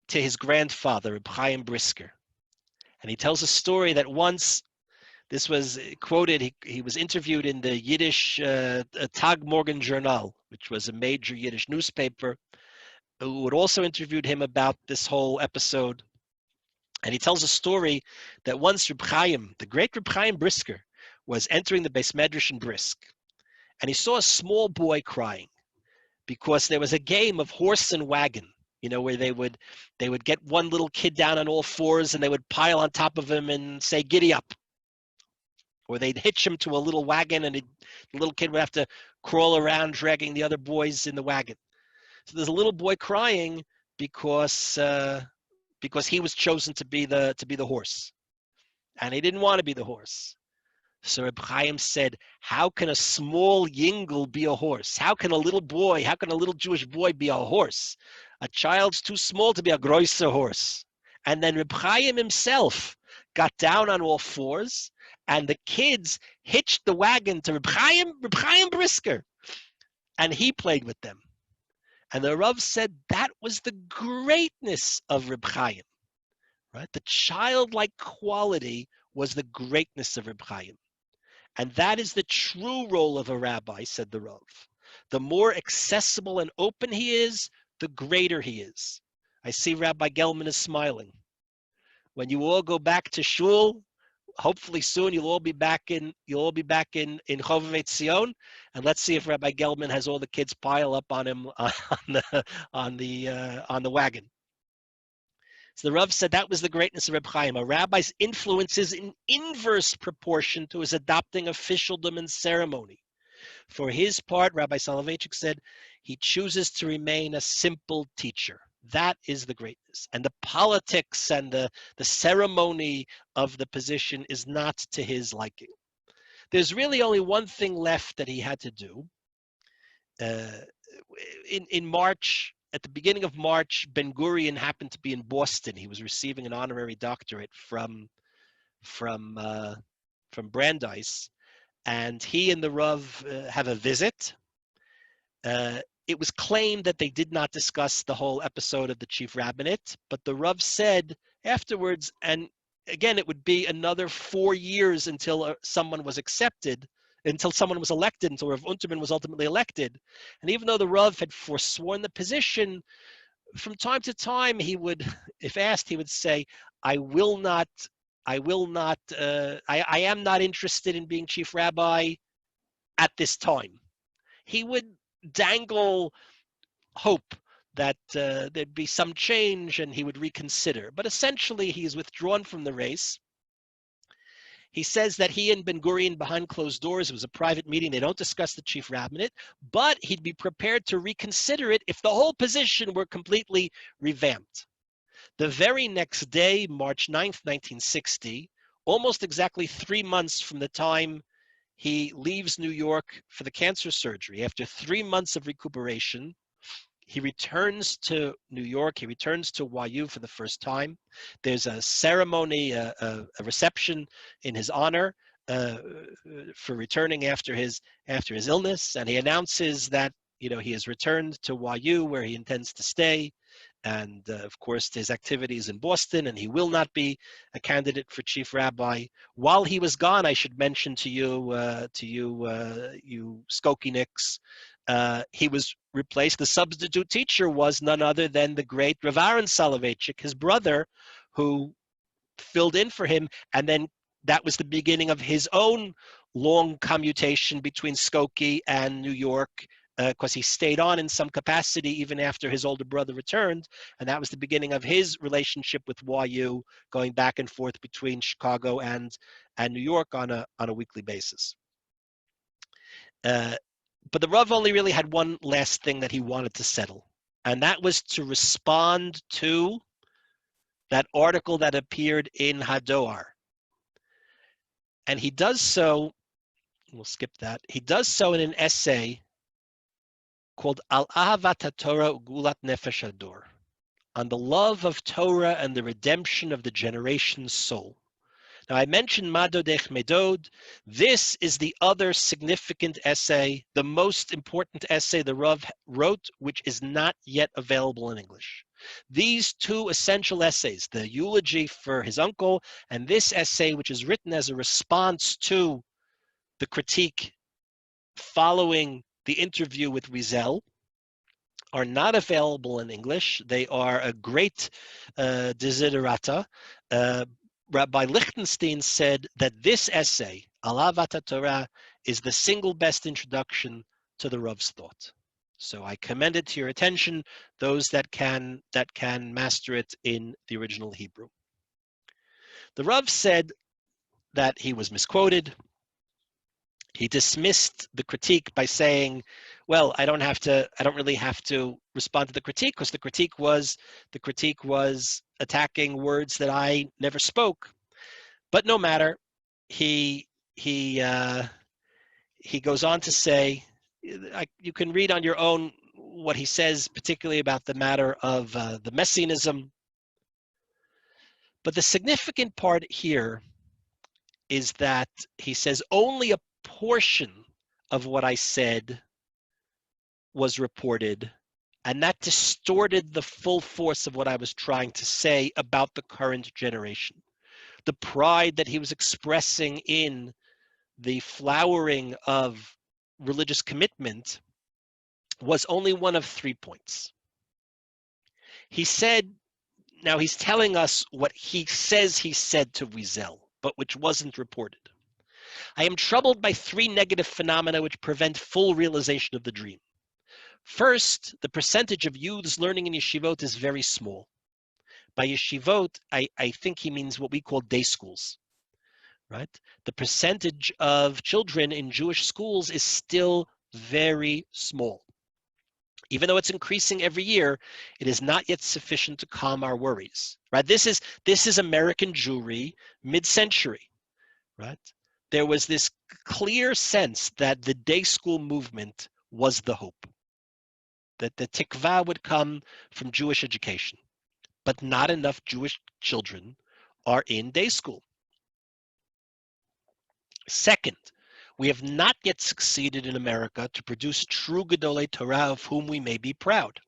to his grandfather, Reb Chaim Brisker, and he tells a story that once, this was quoted, he was interviewed in the Yiddish Tag Morgen Journal, which was a major Yiddish newspaper, who had also interviewed him about this whole episode. And he tells a story that once Reb Chaim, the great Reb Chaim Brisker, was entering the Beis Medrash in Brisk, and he saw a small boy crying because there was a game of horse and wagon, where they would get one little kid down on all fours and they would pile on top of him and say, "Giddy up." Or they'd hitch him to a little wagon and the little kid would have to crawl around dragging the other boys in the wagon. So there's a little boy crying because he was chosen to be the horse, and he didn't want to be the horse. So Reb Chaim said, "How can a small yingle be a horse? How can a little Jewish boy be a horse? A child's too small to be a grosser horse." And then Reb Chaim himself got down on all fours, and the kids hitched the wagon to Reb Chaim Brisker, and he played with them. And the Rav said that was the greatness of Reb Chaim, right? The childlike quality was the greatness of Reb Chaim. And that is the true role of a rabbi, said the Rav. The more accessible and open he is, the greater he is. I see Rabbi Gelman is smiling. When you all go back to shul, hopefully soon you'll all be back in Chovevei Tzion, and let's see if Rabbi Gelman has all the kids pile up on him on the wagon. So the Rav said that was the greatness of Reb Chaim. A rabbi's influence is in inverse proportion to his adopting officialdom and ceremony. For his part, Rabbi Soloveitchik said, he chooses to remain a simple teacher. That is the greatness. And the politics and the ceremony of the position is not to his liking. There's really only one thing left that he had to do. In March, at the beginning of March, Ben Gurion happened to be in Boston. He was receiving an honorary doctorate from Brandeis, and he and the Rav have a visit. It was claimed that they did not discuss the whole episode of the chief rabbinate, but the Rav said afterwards, and again, it would be another 4 years until someone was elected, until Rav Unterman was ultimately elected. And even though the Rav had forsworn the position, from time to time he would, if asked, he would say, I am not interested in being chief rabbi at this time. He would dangle hope that there'd be some change and he would reconsider. But essentially, he is withdrawn from the race. He says that he and Ben Gurion, behind closed doors, it was a private meeting, they don't discuss the chief rabbinate, but he'd be prepared to reconsider it if the whole position were completely revamped. The very next day, March 9th, 1960, almost exactly 3 months from the time he leaves New York for the cancer surgery, after 3 months of recuperation, he returns to New York. He returns to YU for the first time. There's a ceremony, a reception in his honor for returning after his illness, and he announces that he has returned to YU, where he intends to stay, and of course his activities in Boston, and he will not be a candidate for chief rabbi. While he was gone, I should mention to you Skokiniks, he was replaced. The substitute teacher was none other than the great Rav Aaron Soloveitchik, his brother, who filled in for him, and then that was the beginning of his own long commutation between Skokie and New York, because he stayed on in some capacity even after his older brother returned, and that was the beginning of his relationship with YU, going back and forth between Chicago and New York on a weekly basis. But the Rav only really had one last thing that he wanted to settle, and that was to respond to that article that appeared in Hadoar. And he does so, we'll skip that, he does so in an essay called Al Ahavat HaTorah Ugulat Nefesh Ador, on the love of Torah and the redemption of the generation's soul. Now, I mentioned Madodech Medod. This is the other significant essay, the most important essay the Rav wrote, which is not yet available in English. These two essential essays, the eulogy for his uncle and this essay, which is written as a response to the critique following the interview with Wiesel, are not available in English. They are a great desiderata. Rabbi Lichtenstein said that this essay, Al Ahavat HaTorah, is the single best introduction to the Rav's thought. So I commend it to your attention, those that can master it in the original Hebrew. The Rav said that he was misquoted. He dismissed the critique by saying, well, I don't really have to respond to the critique, because the critique was attacking words that I never spoke. But no matter, he goes on to say, you can read on your own what he says, particularly about the matter of the messianism. But the significant part here is that he says only a portion of what I said was reported, and that distorted the full force of what I was trying to say about the current generation. The pride that he was expressing in the flowering of religious commitment was only one of 3 points. He said, now he's telling us what he says he said to Wiesel, but which wasn't reported. I am troubled by 3 negative phenomena which prevent full realization of the dream. First, the percentage of youths learning in yeshivot is very small. By yeshivot, I think he means what we call day schools, right? The percentage of children in Jewish schools is still very small. Even though it's increasing every year, it is not yet sufficient to calm our worries, right? This is American Jewry mid-century, right? There was this clear sense that the day school movement was the hope, that the tikvah would come from Jewish education, but not enough Jewish children are in day school. Second, we have not yet succeeded in America to produce true Gedolei Torah of whom we may be proud.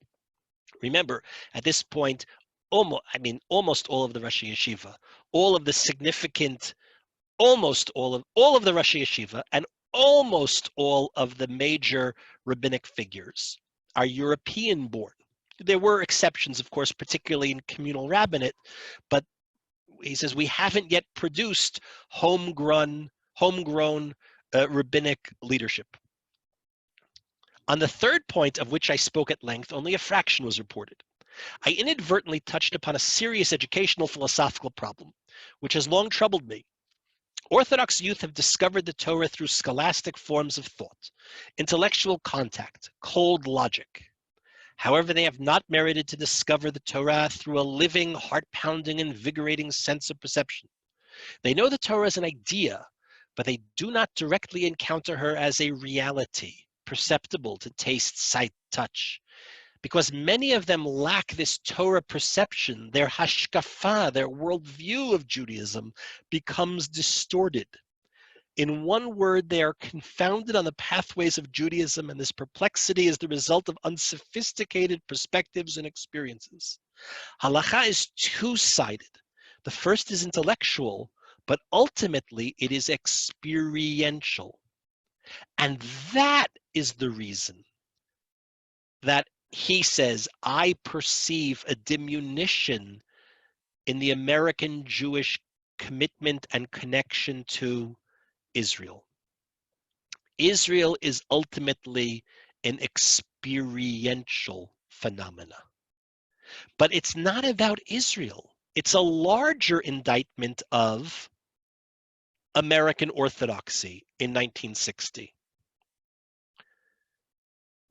Remember, at this point, almost all of the Rosh Yeshiva, all of the significant, almost all of the Rosh Yeshiva, and almost all of the major rabbinic figures are European-born. There were exceptions, of course, particularly in communal rabbinate, but he says we haven't yet produced homegrown rabbinic leadership. On the third point, of which I spoke at length, only a fraction was reported. I inadvertently touched upon a serious educational philosophical problem, which has long troubled me. Orthodox youth have discovered the Torah through scholastic forms of thought, intellectual contact, cold logic. However, they have not merited to discover the Torah through a living, heart-pounding, invigorating sense of perception. They know the Torah as an idea, but they do not directly encounter her as a reality, perceptible to taste, sight, touch. Because many of them lack this Torah perception, their hashkafa, their worldview of Judaism, becomes distorted. In one word, they are confounded on the pathways of Judaism, and this perplexity is the result of unsophisticated perspectives and experiences. Halacha is two-sided. The first is intellectual, but ultimately it is experiential. And that is the reason that he says, I perceive a diminution in the American Jewish commitment and connection to Israel. Israel is ultimately an experiential phenomena. But it's not about Israel. It's a larger indictment of American Orthodoxy in 1960.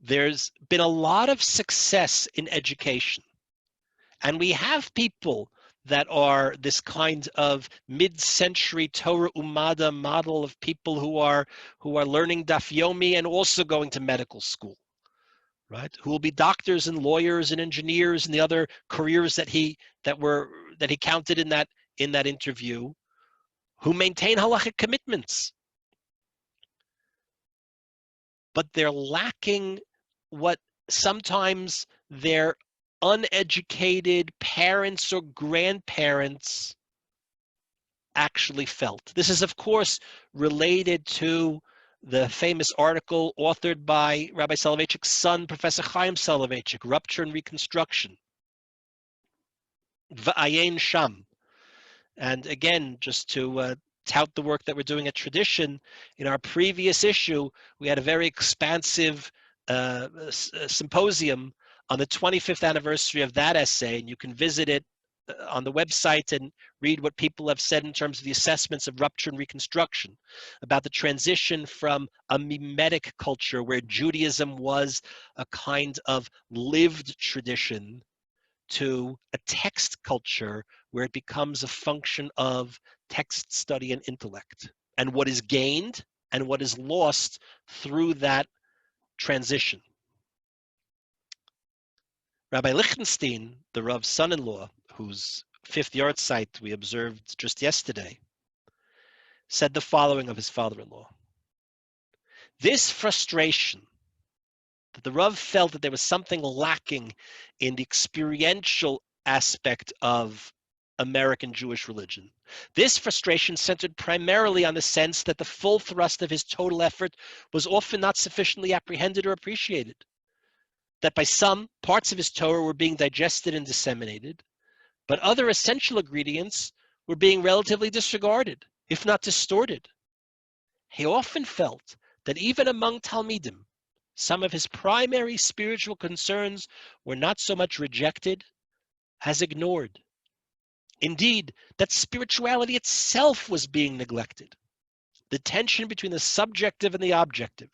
There's been a lot of success in education. And we have people that are this kind of mid-century Torah Umada model of people who are learning Daf Yomi and also going to medical school, right? Who will be doctors and lawyers and engineers and the other careers that he counted in that interview, who maintain halachic commitments. But they're lacking what sometimes their uneducated parents or grandparents actually felt. This is, of course, related to the famous article authored by Rabbi Soloveitchik's son, Professor Chaim Soloveitchik, Rupture and Reconstruction, V'ayin Sham. And again, just to tout the work that we're doing at Tradition, in our previous issue, we had a very expansive symposium on the 25th anniversary of that essay, and you can visit it on the website and read what people have said in terms of the assessments of rupture and reconstruction, about the transition from a mimetic culture where Judaism was a kind of lived tradition to a text culture where it becomes a function of text study and intellect, and what is gained and what is lost through that transition. Rabbi Lichtenstein, the Rav's son-in-law, whose fifth yard site we observed just yesterday, said the following of his father-in-law. This frustration that the Rav felt that there was something lacking in the experiential aspect of American Jewish religion. This frustration centered primarily on the sense that the full thrust of his total effort was often not sufficiently apprehended or appreciated, that by some, parts of his Torah were being digested and disseminated, but other essential ingredients were being relatively disregarded, if not distorted. He often felt that even among Talmidim, some of his primary spiritual concerns were not so much rejected as ignored. Indeed, that spirituality itself was being neglected. The tension between the subjective and the objective,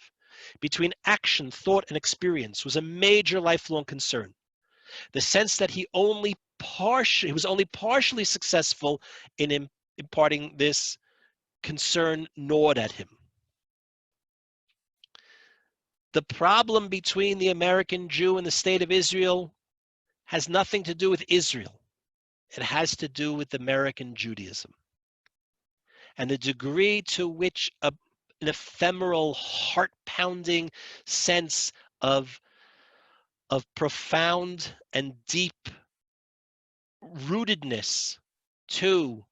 between action, thought, and experience was a major lifelong concern. The sense that he was only partially successful in imparting this concern gnawed at him. The problem between the American Jew and the state of Israel has nothing to do with Israel. It has to do with American Judaism. And the degree to which an ephemeral, heart-pounding sense of profound and deep rootedness to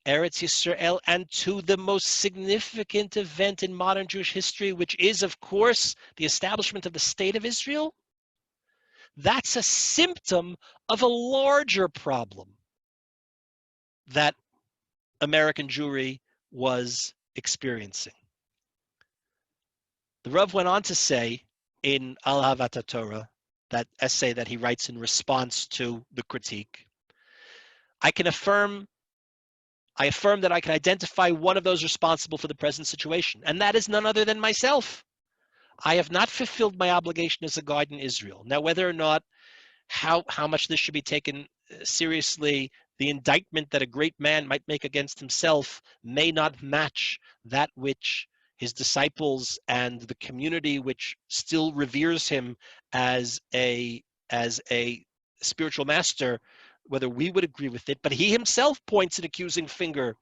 Eretz Yisrael and to the most significant event in modern Jewish history, which is, of course, the establishment of the State of Israel, that's a symptom of a larger problem that American Jewry was experiencing. The Rav went on to say in Al Havat Torah, that essay that he writes in response to the critique, I affirm that I can identify one of those responsible for the present situation, and that is none other than myself. I have not fulfilled my obligation as a guide in Israel. Now, whether or not how much this should be taken seriously, the indictment that a great man might make against himself may not match that which his disciples and the community which still reveres him as a spiritual master, whether we would agree with it, but he himself points an accusing finger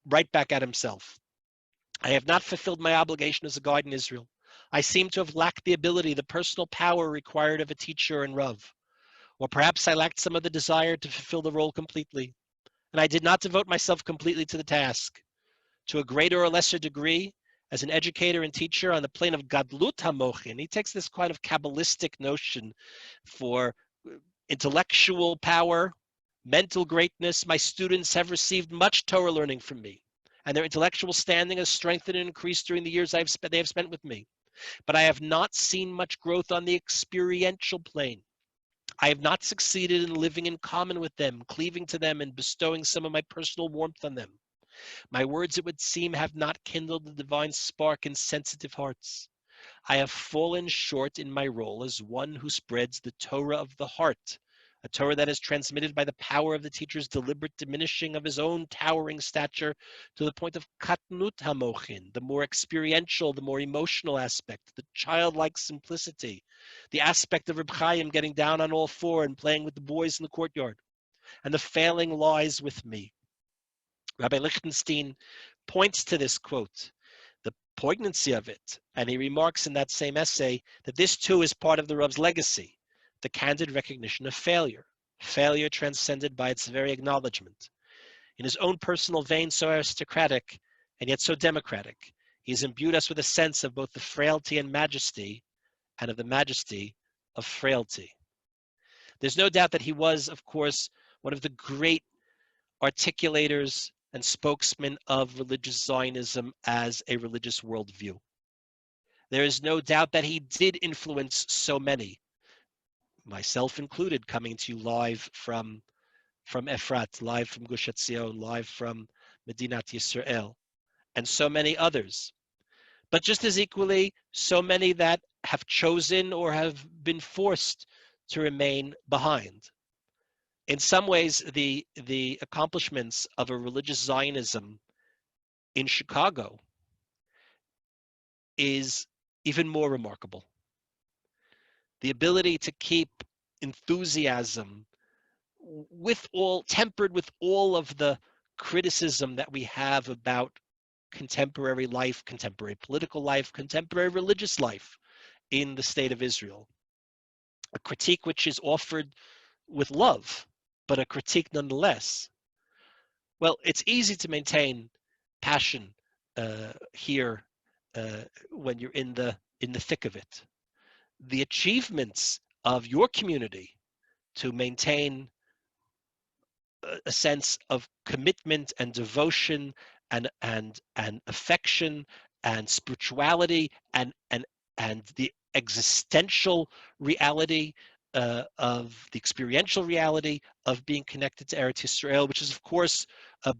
right back at himself. I have not fulfilled my obligation as a guide in Israel. I seem to have lacked the ability, the personal power required of a teacher and Rav. Or perhaps I lacked some of the desire to fulfill the role completely, and I did not devote myself completely to the task. To a greater or lesser degree, as an educator and teacher on the plane of Gadlut HaMochin, he takes this kind of Kabbalistic notion for intellectual power, mental greatness. My students have received much Torah learning from me, and their intellectual standing has strengthened and increased during the years they have spent with me. But I have not seen much growth on the experiential plane. I have not succeeded in living in common with them, cleaving to them, and bestowing some of my personal warmth on them. My words, it would seem, have not kindled the divine spark in sensitive hearts. I have fallen short in my role as one who spreads the Torah of the heart, a Torah that is transmitted by the power of the teacher's deliberate diminishing of his own towering stature to the point of katnut hamochin, the more experiential, the more emotional aspect, the childlike simplicity, the aspect of Reb Chaim getting down on all four and playing with the boys in the courtyard. And the failing lies with me. Rabbi Lichtenstein points to this quote, the poignancy of it, and he remarks in that same essay that this too is part of the Rav's legacy, the candid recognition of failure transcended by its very acknowledgement. In his own personal vein, so aristocratic and yet so democratic, he has imbued us with a sense of both the frailty and majesty, and of the majesty of frailty. There's no doubt that he was, of course, one of the great articulators and spokesmen of religious Zionism as a religious worldview. There is no doubt that he did influence so many, myself included, coming to you live from Efrat, live from Gush Etzion, live from Medinat Yisrael, and so many others. But just as equally, so many that have chosen or have been forced to remain behind. In some ways, the accomplishments of a religious Zionism in Chicago is even more remarkable. The ability to keep enthusiasm tempered with all of the criticism that we have about contemporary life, contemporary political life, contemporary religious life in the state of Israel. A critique which is offered with love, but a critique nonetheless. Well, it's easy to maintain passion here when you're in the thick of it. The achievements of your community to maintain a sense of commitment and devotion and affection and spirituality and the existential reality of the experiential reality of being connected to Eretz Yisrael, which is of course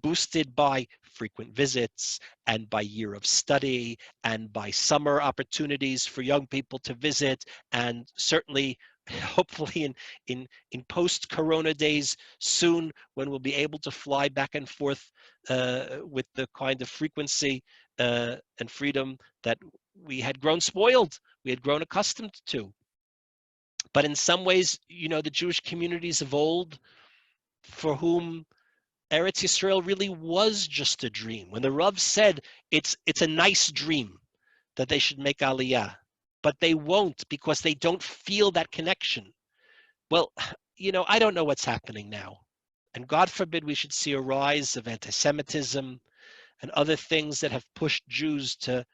boosted by frequent visits and by year of study and by summer opportunities for young people to visit, and certainly hopefully in post-corona days soon, when we'll be able to fly back and forth with the kind of frequency and freedom that we had grown spoiled, we had grown accustomed to. But in some ways, the Jewish communities of old, for whom Eretz Yisrael really was just a dream. When the Rav said it's a nice dream that they should make Aliya, but they won't because they don't feel that connection. Well, I don't know what's happening now. And God forbid we should see a rise of anti-Semitism and other things that have pushed Jews to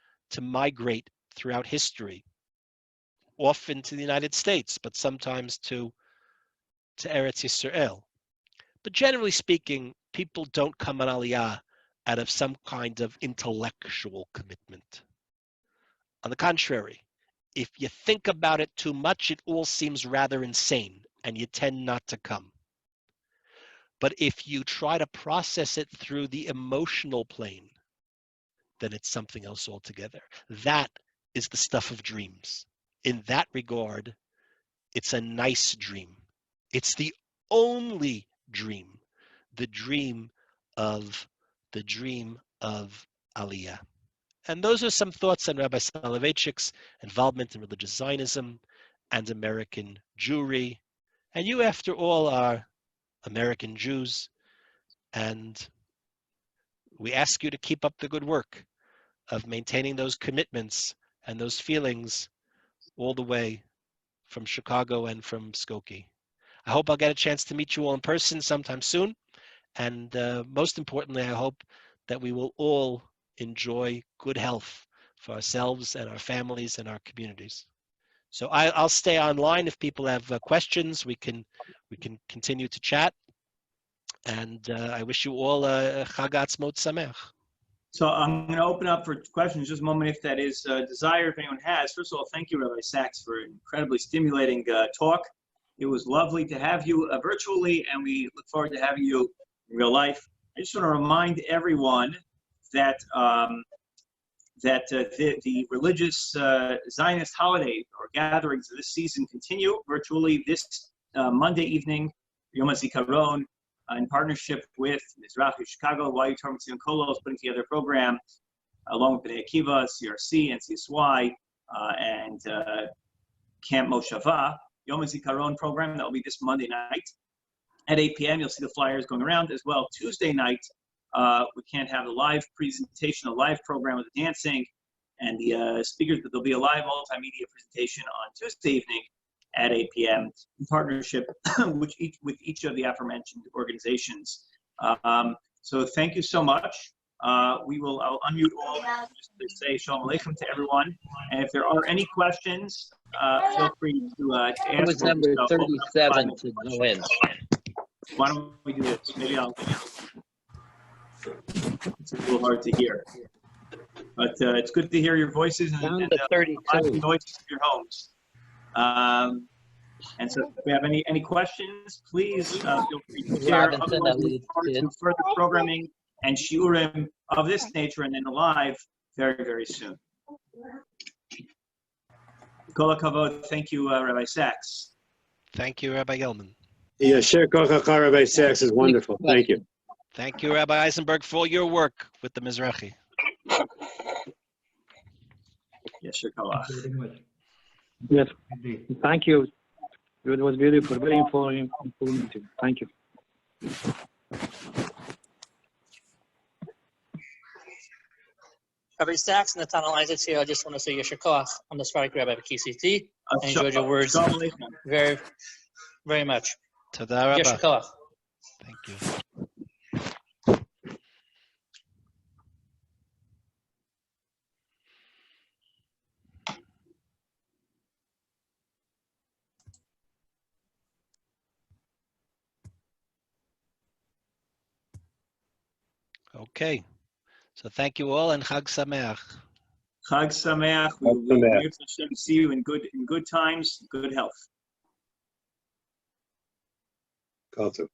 migrate throughout history, often to the United States, but sometimes to Eretz Yisrael. But generally speaking, people don't come on Aliyah out of some kind of intellectual commitment. On the contrary, if you think about it too much, it all seems rather insane and you tend not to come. But if you try to process it through the emotional plane, then it's something else altogether. That is the stuff of dreams. In that regard, it's a nice dream. It's the only dream, the dream of Aliya. And those are some thoughts on Rabbi Soloveitchik's involvement in religious Zionism and American Jewry. And you, after all, are American Jews, and we ask you to keep up the good work of maintaining those commitments and those feelings all the way from Chicago and from Skokie. I hope I'll get a chance to meet you all in person sometime soon. And most importantly, I hope that we will all enjoy good health for ourselves and our families and our communities. So I'll stay online. If people have questions, we can continue to chat. And I wish you all a Chag Atzmaut Sameach. So I'm going to open up for questions just a moment if that is a desire, if anyone has. First of all, thank you, Rabbi Sachs, for an incredibly stimulating talk. It was lovely to have you virtually, and we look forward to having you in real life. I just want to remind everyone that the religious Zionist holiday or gatherings of this season continue virtually this Monday evening, Yom HaZikaron, in partnership with Mizrahi Chicago, YU Torah Mitzion Kolo is putting together a program along with Bnei Akiva, CRC, and CSY, and Camp Moshava, Yom HaZikaron program that will be this Monday night at 8 p.m. You'll see the flyers going around as well. Tuesday night, we can't have a live presentation, a live program with the dancing and the speakers, but there'll be a live multimedia presentation on Tuesday evening at 8 p.m. in partnership with each of the aforementioned organizations. So thank you so much. I'll unmute all just to say Shalom Aleichem to everyone. And if there are any questions, feel free to ask. It was number 37 to go in. Why don't we do this? Maybe it's a little hard to hear. But it's good to hear your voices and the noises of your homes. And so if we have any questions, please feel free to share. Otherwise, we look forward to further programming and shiurim of this nature and then live very, very soon. Kol hakavod. Thank you, Rabbi Sachs. Thank you, Rabbi Gelman. Yasher Kochacha, Rabbi Sachs is wonderful. Thank you. Thank you, Rabbi Eisenberg, for all your work with the Mizrahi. Yasher Koach. Yes, thank you. It was beautiful, very informative. Thank you. Rabbi Sachs and Nathaniel Isaacs here. I just want to say Yesher Koach on the Sephardic Rabbi KCT. I enjoyed your words very, very much. Toda Rabba. Yesher Koach. Thank you. Okay, so thank you all and Chag Sameach. Chag Sameach. We Chag will Sameach. see you in good times, good health. Kol tov.